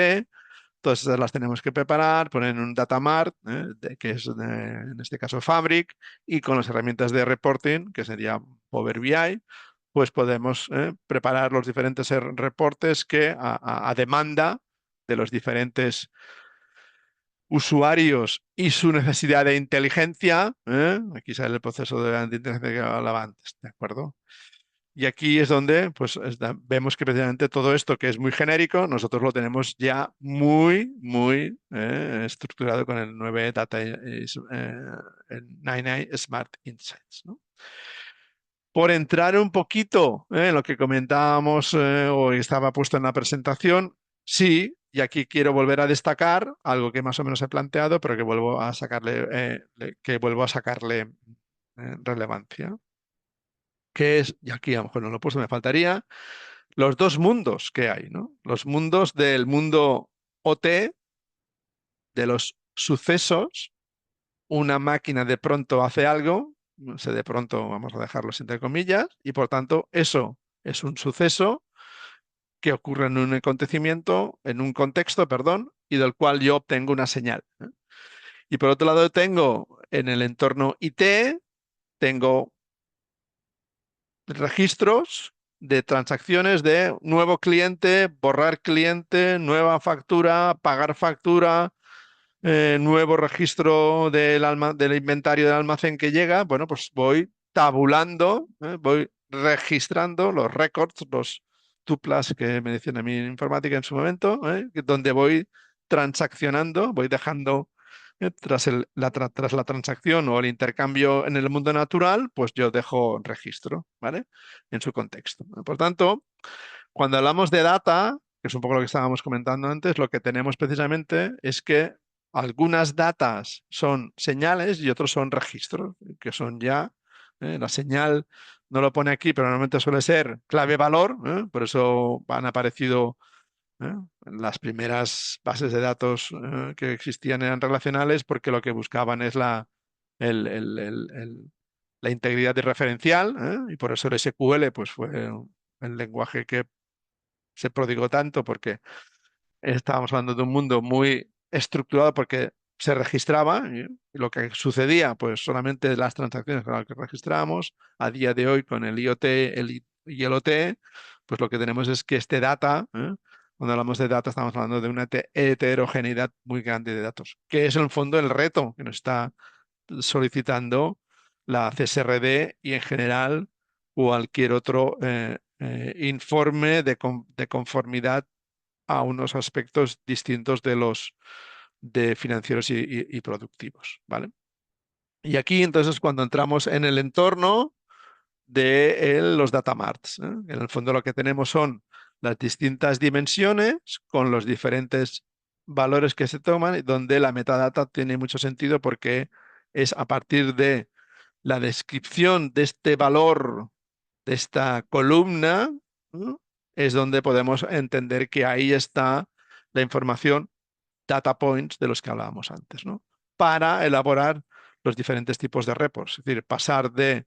Todas esas las tenemos que preparar, poner en un data mart, que es en este caso Fabric, y con las herramientas de reporting, que sería Power BI, pues podemos preparar los diferentes reportes que a demanda de los diferentes usuarios y su necesidad de inteligencia, aquí sale el proceso de inteligencia que hablaba antes, ¿de acuerdo? Y aquí es donde pues, vemos que precisamente todo esto que es muy genérico, nosotros lo tenemos ya muy estructurado con el 9 Data, el 99 Smart Insights, ¿no? Por entrar un poquito en lo que comentábamos o estaba puesto en la presentación, sí, y aquí quiero volver a destacar algo que más o menos he planteado, pero que vuelvo a sacarle, relevancia, que es, y aquí a lo mejor no lo he puesto, me faltaría, los dos mundos que hay, ¿no? Los mundos del mundo OT, de los sucesos, una máquina de pronto hace algo, no sé, de pronto vamos a dejarlos entre comillas, y por tanto eso es un suceso que ocurre en un acontecimiento, en un contexto, perdón, y del cual yo obtengo una señal. Y por otro lado tengo en el entorno IT, tengo registros de transacciones de nuevo cliente, borrar cliente, nueva factura, pagar factura, nuevo registro del inventario del almacén que llega. Bueno, pues voy tabulando, voy registrando los records, los tuplas que me decían a mí en informática en su momento, donde voy transaccionando, voy dejando tras la transacción o el intercambio en el mundo natural, pues yo dejo registro, ¿vale? En su contexto. Por tanto, cuando hablamos de data, que es un poco lo que estábamos comentando antes, lo que tenemos precisamente es que algunas datas son señales y otros son registros, que son ya, la señal no lo pone aquí, pero normalmente suele ser clave-valor, por eso han aparecido las primeras bases de datos que existían eran relacionales porque lo que buscaban es el- el- el- el- la integridad de referencial, y por eso el SQL pues, fue el lenguaje que se prodigó tanto porque estábamos hablando de un mundo muy estructurado porque se registraba y lo que sucedía, pues solamente las transacciones con las que registramos. A día de hoy con el IoT y el OT, pues lo que tenemos es que este data, cuando hablamos de data estamos hablando de una heterogeneidad muy grande de datos, que es en el fondo el reto que nos está solicitando la CSRD y en general cualquier otro informe de conformidad a unos aspectos distintos de los de financieros y productivos, ¿vale? Y aquí entonces cuando entramos en el entorno de los data marts, en el fondo lo que tenemos son las distintas dimensiones con los diferentes valores que se toman, y donde la metadata tiene mucho sentido porque es a partir de la descripción de este valor, de esta columna, ¿no? Es donde podemos entender que ahí está la información, data points de los que hablábamos antes, ¿no? Para elaborar los diferentes tipos de reports. Es decir, pasar de,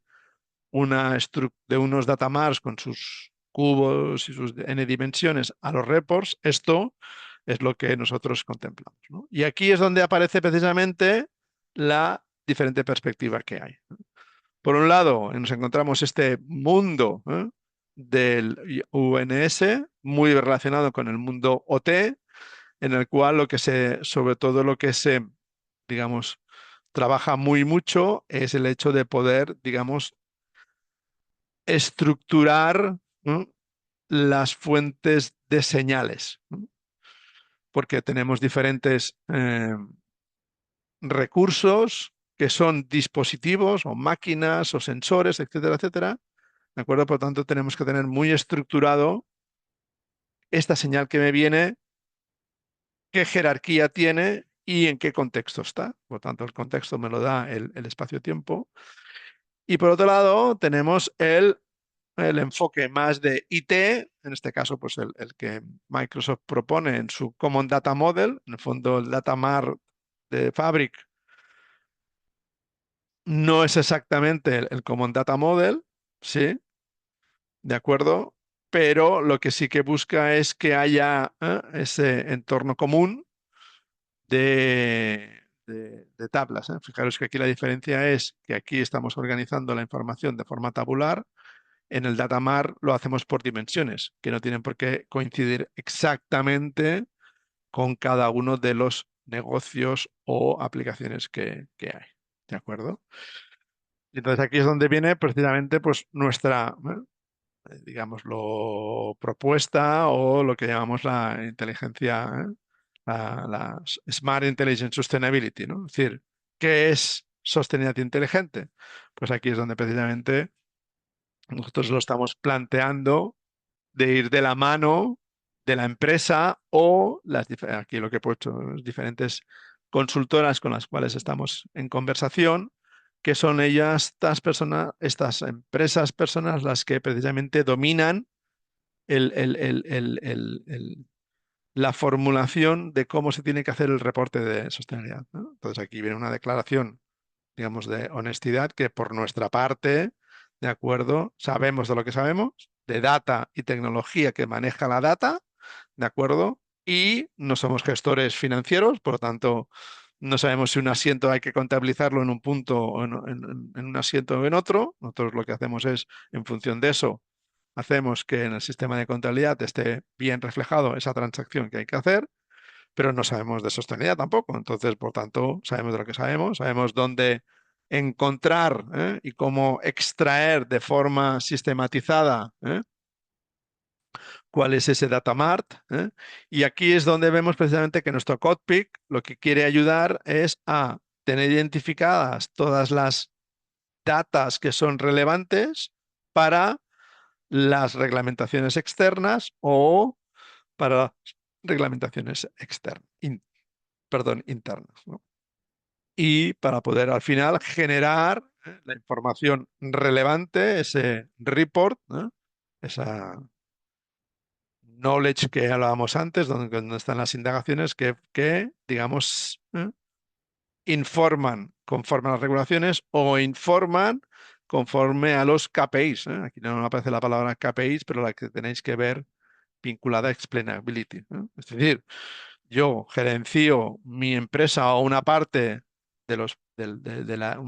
de unos datamars con sus cubos y sus n dimensiones a los reports, esto es lo que nosotros contemplamos, ¿no? Y aquí es donde aparece precisamente la diferente perspectiva que hay. Por un lado, nos encontramos este mundo del UNS muy relacionado con el mundo OT, en el cual sobre todo lo que se, digamos, trabaja muy mucho es el hecho de poder, digamos, estructurar, ¿no?, las fuentes de señales, ¿no? Porque tenemos diferentes recursos que son dispositivos o máquinas o sensores, etcétera, etcétera. ¿De acuerdo? Por lo tanto, tenemos que tener muy estructurado esta señal que me viene, qué jerarquía tiene y en qué contexto está. Por lo tanto, el contexto me lo da el espacio-tiempo. Y por otro lado, tenemos el enfoque más de IT, en este caso, pues el que Microsoft propone en su Common Data Model, en el fondo el Data Mart de Fabric no es exactamente el Common Data Model, ¿sí? ¿De acuerdo? Pero lo que sí que busca es que haya ese entorno común de tablas. Fijaros que aquí la diferencia es que aquí estamos organizando la información de forma tabular. En el datamar lo hacemos por dimensiones, que no tienen por qué coincidir exactamente con cada uno de los negocios o aplicaciones que hay. ¿De acuerdo? Y entonces aquí es donde viene precisamente pues, nuestra, digámoslo, propuesta o lo que llamamos la inteligencia, la Smart Intelligent Sustainability, ¿no? Es decir, ¿qué es sostenibilidad inteligente? Pues aquí es donde precisamente nosotros lo estamos planteando de ir de la mano de la empresa o aquí lo que he puesto, las diferentes consultoras con las cuales estamos en conversación, que son ellas, estas personas, estas empresas, personas las que precisamente dominan el- el- el- el- el- el- la formulación de cómo se tiene que hacer el reporte de sostenibilidad, ¿no? Entonces aquí viene una declaración, digamos, de honestidad que por nuestra parte, de acuerdo, sabemos de lo que sabemos, de data y tecnología que maneja la data, ¿de acuerdo? Y no somos gestores financieros, por lo tanto, no sabemos si un asiento hay que contabilizarlo en un punto o en un asiento o en otro. Nosotros lo que hacemos es, en función de eso, hacemos que en el sistema de contabilidad esté bien reflejado esa transacción que hay que hacer, pero no sabemos de sostenibilidad tampoco. Entonces, por tanto, sabemos de lo que sabemos dónde encontrar, y cómo extraer de forma sistematizada, cuál es ese data mart, ¿eh? Y aquí es donde vemos precisamente que nuestro CodePic lo que quiere ayudar es a tener identificadas todas las datas que son relevantes para las reglamentaciones externas o para las reglamentaciones externas, perdón, internas, ¿no? Y para poder al final generar, la información relevante, ese report, ¿no? Esa knowledge que hablábamos antes, donde están las indagaciones que digamos, informan conforme a las regulaciones o informan conforme a los KPIs, ¿eh? Aquí no me aparece la palabra KPIs, pero la que tenéis que ver vinculada a explainability, ¿eh? Es decir, yo gerencio mi empresa o una parte de un área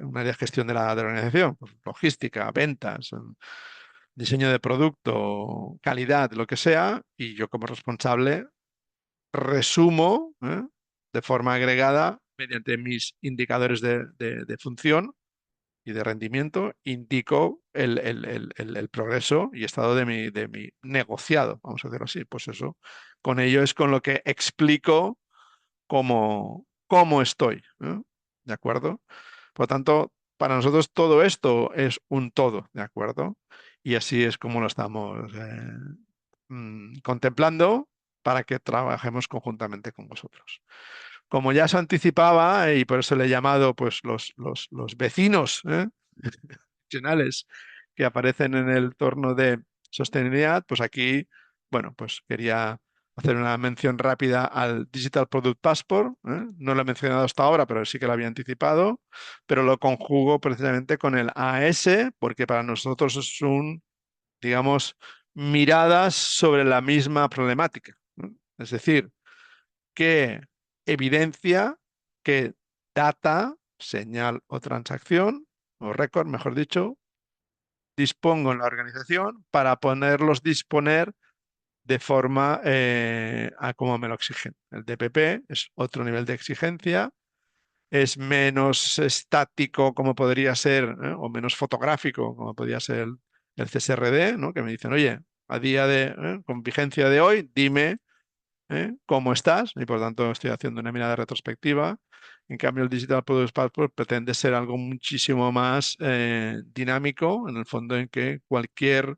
un área de gestión de la organización, pues, logística, ventas, diseño de producto, calidad, lo que sea, y yo como responsable resumo, de forma agregada mediante mis indicadores de función y de rendimiento, indico el progreso y estado de mi negociado, vamos a decirlo así. Pues eso, con ello es con lo que explico cómo estoy, ¿eh? ¿De acuerdo? Por lo tanto, para nosotros todo esto es un todo, ¿de acuerdo? Y así es como lo estamos contemplando para que trabajemos conjuntamente con vosotros. Como ya se anticipaba, y por eso le he llamado pues, los vecinos, profesionales que aparecen en el entorno de sostenibilidad, pues aquí, bueno, pues quería hacer una mención rápida al Digital Product Passport, ¿eh? No lo he mencionado hasta ahora, pero sí que lo había anticipado, pero lo conjugo precisamente con el AS, porque para nosotros es digamos, miradas sobre la misma problemática, ¿no? Es decir, que evidencia que data, señal o transacción, o récord, mejor dicho, dispongo en la organización para ponerlos disponer de forma, a como me lo exigen. El DPP es otro nivel de exigencia, es menos estático como podría ser, o menos fotográfico como podría ser el CSRD, ¿no? Que me dicen, oye, a día con vigencia de hoy, dime, cómo estás, y por tanto estoy haciendo una mirada retrospectiva. En cambio, el Digital Product Passport pretende ser algo muchísimo más dinámico, en el fondo en que cualquier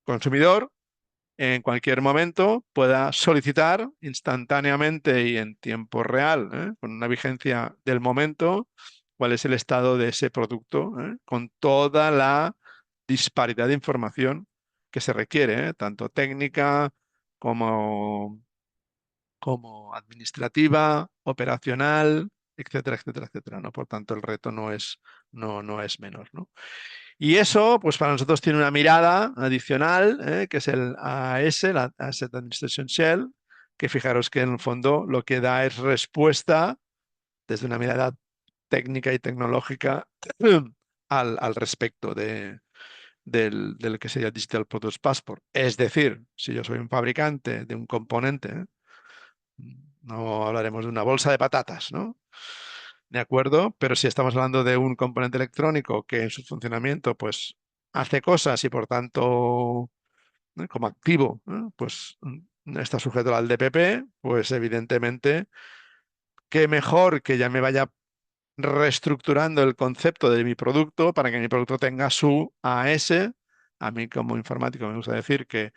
consumidor en cualquier momento pueda solicitar instantáneamente y en tiempo real, con una vigencia del momento, cuál es el estado de ese producto, con toda la disparidad de información que se requiere, tanto técnica como administrativa, operacional, etcétera, etcétera, etcétera, ¿no? Por tanto, el reto no es menor, ¿no? Y eso, pues para nosotros tiene una mirada adicional, que es el AS, la Asset Administration Shell, que fijaros que en el fondo lo que da es respuesta desde una mirada técnica y tecnológica al respecto del que sería Digital Product Passport. Es decir, si yo soy un fabricante de un componente, no hablaremos de una bolsa de patatas, ¿no? ¿De acuerdo? Pero si estamos hablando de un componente electrónico que en su funcionamiento pues hace cosas y por tanto, como activo, pues está sujeto al DPP, pues evidentemente qué mejor que ya me vaya reestructurando el concepto de mi producto para que mi producto tenga su AS. A mí como informático me gusta decir que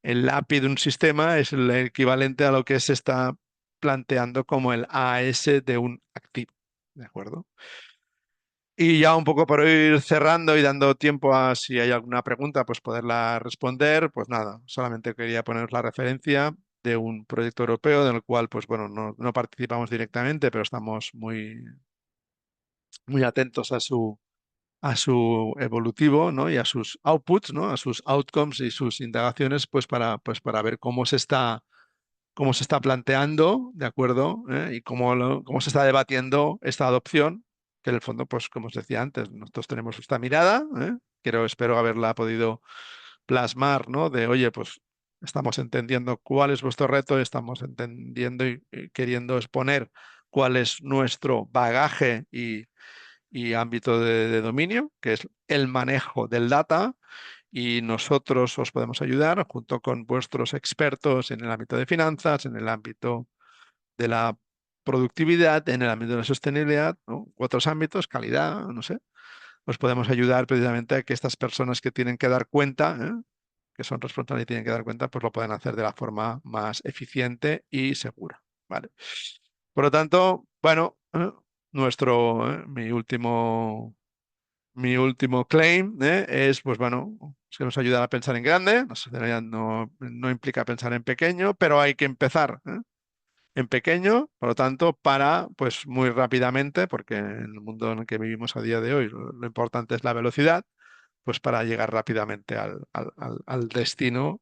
el API de un sistema es el equivalente a lo que se está planteando como el AS de un activo. ¿De acuerdo? Y ya un poco por ir cerrando y dando tiempo a si hay alguna pregunta, pues poderla responder. Pues nada, solamente quería poner la referencia de un proyecto europeo del cual, pues bueno, no participamos directamente, pero estamos muy muy atentos a su evolutivo, ¿no? Y a sus outputs, ¿no? A sus outcomes y sus indagaciones, pues para ver cómo se está planteando, ¿de acuerdo? Y cómo se está debatiendo esta adopción, que en el fondo, pues como os decía antes, nosotros tenemos esta mirada, ¿eh? Espero haberla podido plasmar, ¿no? De, oye, pues estamos entendiendo cuál es vuestro reto, estamos entendiendo y queriendo exponer cuál es nuestro bagaje y ámbito de dominio, que es el manejo del data, y nosotros os podemos ayudar junto con vuestros expertos en el ámbito de finanzas, en el ámbito de la productividad, en el ámbito de la sostenibilidad, ¿no? U otros ámbitos, calidad, no sé. Os podemos ayudar precisamente a que estas personas que tienen que dar cuenta, que son responsables y tienen que dar cuenta, pues lo pueden hacer de la forma más eficiente y segura, ¿vale? Por lo tanto, bueno, mi último claim, es, pues bueno, es que nos ayuda a pensar en grande, no implica pensar en pequeño, pero hay que empezar, en pequeño, por lo tanto, para, pues muy rápidamente, porque en el mundo en el que vivimos a día de hoy, lo importante es la velocidad, pues para llegar rápidamente al destino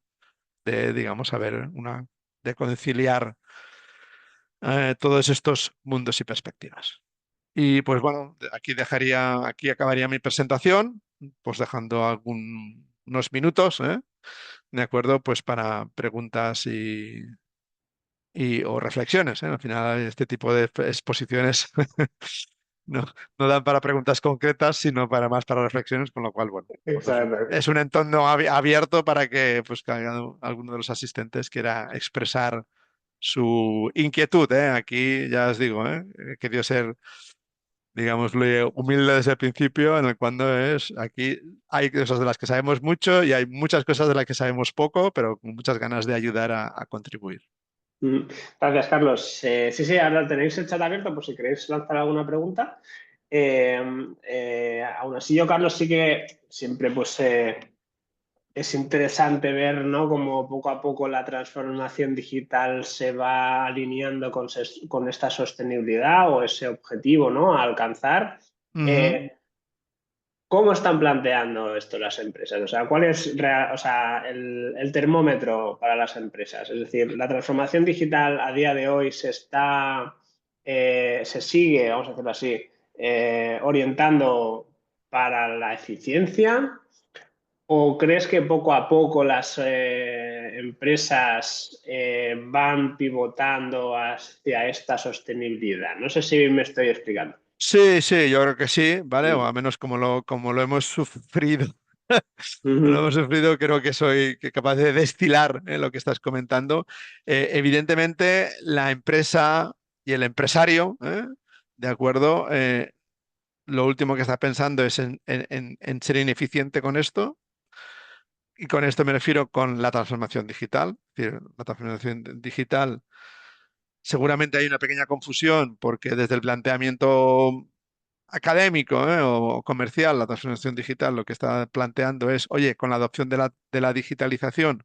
de, digamos, de conciliar todos estos mundos y perspectivas. Y pues bueno, aquí acabaría mi presentación, pues dejando unos minutos, ¿de acuerdo? Pues para preguntas o reflexiones, ¿eh? Al final este tipo de exposiciones no, no dan para preguntas concretas, sino más para reflexiones, con lo cual, bueno, pues Exacto. es un entorno abierto para que pues que alguno de los asistentes quiera expresar su inquietud, ¿eh? Aquí ya os digo, he querido ser, digámosle, humilde desde el principio, en el cuando aquí hay cosas de las que sabemos mucho y hay muchas cosas de las que sabemos poco, pero con muchas ganas de ayudar a contribuir. Gracias, Carlos. Sí, sí, ahora tenéis el chat abierto por si queréis lanzar alguna pregunta. Aún así, yo, Carlos, sí que siempre pues, es interesante ver, ¿no?, cómo poco a poco la transformación digital se va alineando con esta sostenibilidad o ese objetivo, ¿no?, a alcanzar. Ujú. Eh, ¿Cómo están planteando esto las empresas? O sea, ¿cuál es o sea, el termómetro para las empresas? Es decir, la transformación digital a día de hoy se sigue, vamos a decirlo así, orientando para la eficiencia. ¿O crees que poco a poco las empresas van pivotando hacia esta sostenibilidad? No sé si me estoy explicando. Sí, sí, yo creo que sí, ¿vale? O Mm. al menos como lo hemos sufrido, lo Ujú, hemos sufrido, creo que soy capaz de destilar, lo que estás comentando. Evidentemente, la empresa y el empresario, ¿de acuerdo? Lo último que está pensando es en ser ineficiente con esto. Y con esto me refiero con la transformación digital. Es decir, la transformación digital, seguramente hay una pequeña confusión porque desde el planteamiento académico, o comercial, la transformación digital lo que está planteando es, oye, con la adopción de la digitalización,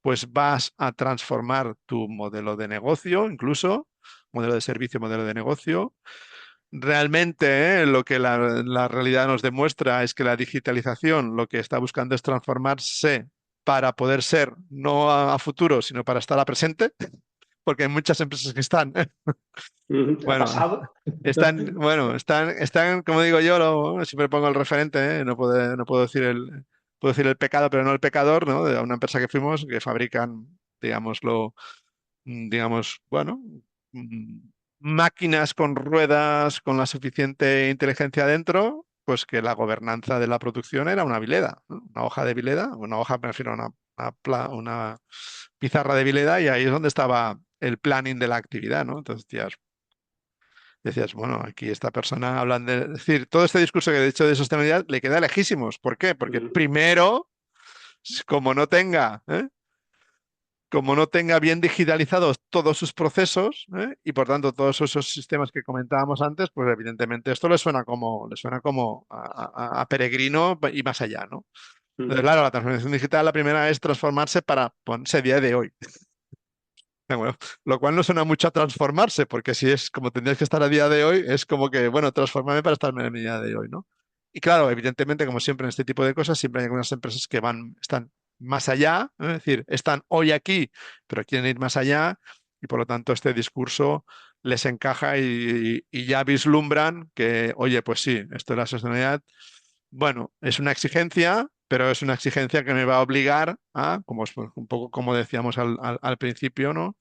pues vas a transformar tu modelo de negocio, incluso modelo de servicio, modelo de negocio. Realmente, lo que la realidad nos demuestra es que la digitalización lo que está buscando es transformarse para poder ser no a futuro, sino para estar a presente, porque hay muchas empresas que están, ujú. ¿Ha bueno, pasado? están, como digo yo, siempre pongo el referente, no puedo decir el pecado, pero no el pecador, ¿no? De una empresa que fuimos, que fabrican, digámoslo, bueno, mm, máquinas con ruedas con la suficiente inteligencia dentro, pues que la gobernanza de la producción era una vileda, ¿no? Una hoja de vileda, una hoja, me refiero a una pizarra de vileda, y ahí es donde estaba el planning de la actividad, ¿no? Entonces, decías, bueno, aquí esta persona hablan de, es decir, todo este discurso que he dicho de sostenibilidad le queda lejísimos. ¿Por qué? Porque Ujú, primero, como no tenga, como no tenga bien digitalizados todos sus procesos, y por tanto todos esos sistemas que comentábamos antes, pues evidentemente esto le suena como a peregrino y más allá, ¿no? Entonces, ujú. claro, la transformación digital, la primera es transformarse para ponerse a día de hoy. Bueno, lo cual no suena mucho a transformarse, porque si es como tendrías que estar a día de hoy, es como que, bueno, transformarme para estar en el día de hoy, ¿no? Y claro, evidentemente, como siempre en este tipo de cosas, siempre hay algunas empresas que están más allá, ¿no? Es decir, están hoy aquí, pero quieren ir más allá, y por lo tanto este discurso les encaja y ya vislumbran que, oye, pues sí, esto de la sostenibilidad, bueno, es una exigencia, pero es una exigencia que me va a obligar a, como es un poco como decíamos al principio, ¿no?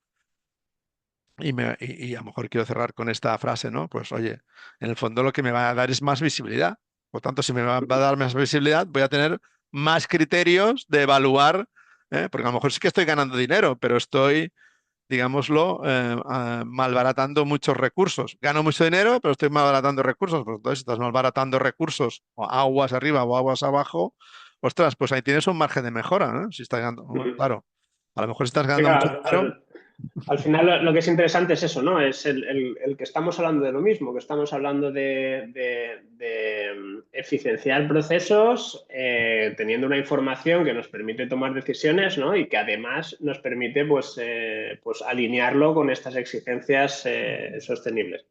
Y a lo mejor quiero cerrar con esta frase, ¿no? Pues oye, en el fondo lo que me va a dar es más visibilidad. Por tanto, si va a dar más visibilidad, voy a tener más criterios de evaluar, ¿eh? Porque a lo mejor sí que estoy ganando dinero, pero estoy, digámoslo, malbaratando muchos recursos. Gano mucho dinero, pero estoy malbaratando recursos. Pues entonces, si estás malbaratando recursos, o aguas arriba o aguas abajo, ostras, pues ahí tienes un margen de mejora, ¿no? Si estás ganando, bueno, claro, a lo mejor si estás Sí, ganando mucho claro, dinero. al final lo que es interesante es eso, ¿no? Es el que estamos hablando de lo mismo, que estamos hablando de eficienciar procesos, teniendo una información que nos permite tomar decisiones, ¿no? Y que además nos permite, pues alinearlo con estas exigencias sostenibles.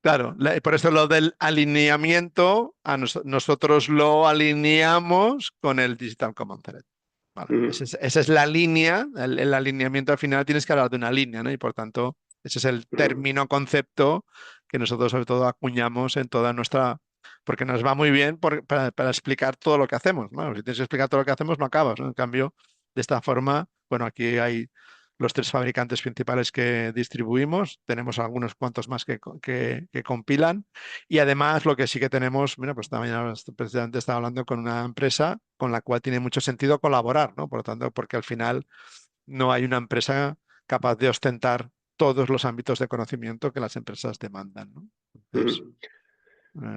Claro, por eso lo del alineamiento, nosotros lo alineamos con el Digital Common Thread. Vale, Ujú, esa es la línea, el alineamiento al final tienes que hablar de una línea, ¿no? Y por tanto, ese es el ujú, término concepto que nosotros sobre todo acuñamos en toda nuestra, porque nos va muy bien para explicar todo lo que hacemos, ¿no? Si tienes que explicar todo lo que hacemos, no acabas, ¿no? En cambio, de esta forma, bueno, aquí hay los tres fabricantes principales que distribuimos, tenemos algunos cuantos más que compilan y además lo que sí que tenemos, mira, pues también precisamente estaba hablando con una empresa con la cual tiene mucho sentido colaborar, ¿no? Por lo tanto, porque al final no hay una empresa capaz de ostentar todos los ámbitos de conocimiento que las empresas demandan, ¿no? Entonces, ujú.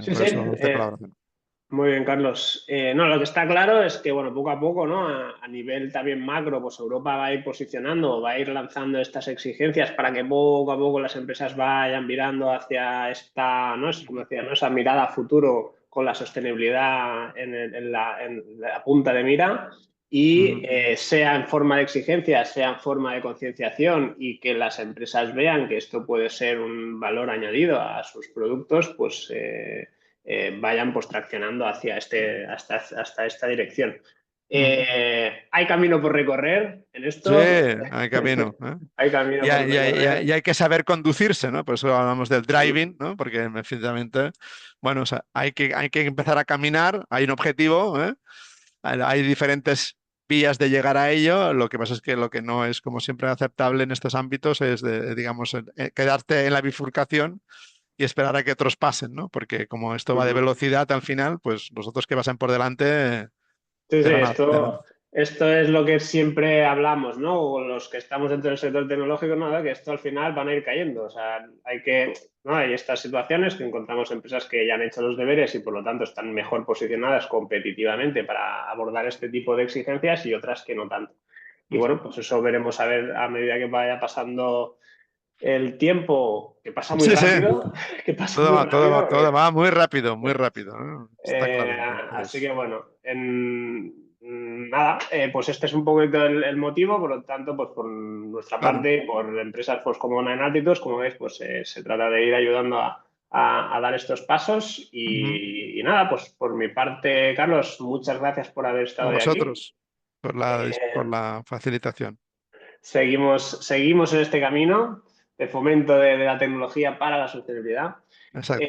Sí, por sí. eso esta colaboración. Muy bien, Carlos. No, lo que está claro es que, bueno, poco a poco, ¿no? A nivel también macro, pues Europa va a ir posicionando, va a ir lanzando estas exigencias para que poco a poco las empresas vayan mirando hacia esta, ¿no? Es como decía, ¿no? Esa mirada a futuro con la sostenibilidad en la punta de mira y Ujú, sea en forma de exigencia, sea en forma de concienciación y que las empresas vean que esto puede ser un valor añadido a sus productos, pues vayan pues traccionando hacia hasta esta dirección. ujú. Hay camino por recorrer en Sí, esto, hay camino, ¿eh? hay camino por Y recorrer. hay que saber conducirse, ¿no? Por eso hablamos del driving, ¿no? Porque efectivamente, bueno, o sea, hay que empezar a caminar, hay un objetivo, ¿eh? Hay diferentes vías de llegar a ello. Lo que pasa es que lo que no es, como siempre, aceptable en estos ámbitos es, digamos, quedarte en la bifurcación y esperar a que otros pasen, ¿no? Porque como esto va de Uh-huh. velocidad al final, pues los otros que pasen por delante Sí, sí, te van a... esto es lo que siempre hablamos, ¿no? O los que estamos dentro del sector tecnológico, ¿no? Que esto al final van a ir cayendo. O sea, ¿no? Hay estas situaciones que encontramos empresas que ya han hecho los deberes y por lo tanto están mejor posicionadas competitivamente para abordar este tipo de exigencias y otras que no tanto. Y bueno, pues eso veremos a ver a medida que vaya pasando el tiempo, que pasa muy Sí, sí, rápido, que pasa muy rápido. todo va muy rápido, ¿no? Está Eh, claro. así que bueno, nada, pues este es un poquito el motivo, por lo tanto, pues por nuestra Claro. parte, por empresas pues como Nine Altitudes, como veis, pues se trata de ir ayudando a dar estos pasos Ujú. y nada, pues por mi parte, Carlos, muchas gracias por haber A estado hoy aquí. vosotros por por Eh, la facilitación. seguimos en este camino de fomento de la tecnología para la sostenibilidad. Exacto.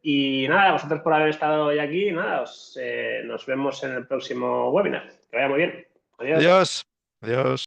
Y nada, vosotros por haber estado hoy aquí, nada, nos vemos en el próximo webinar. Que vaya muy bien. Adiós. Adiós. Adiós.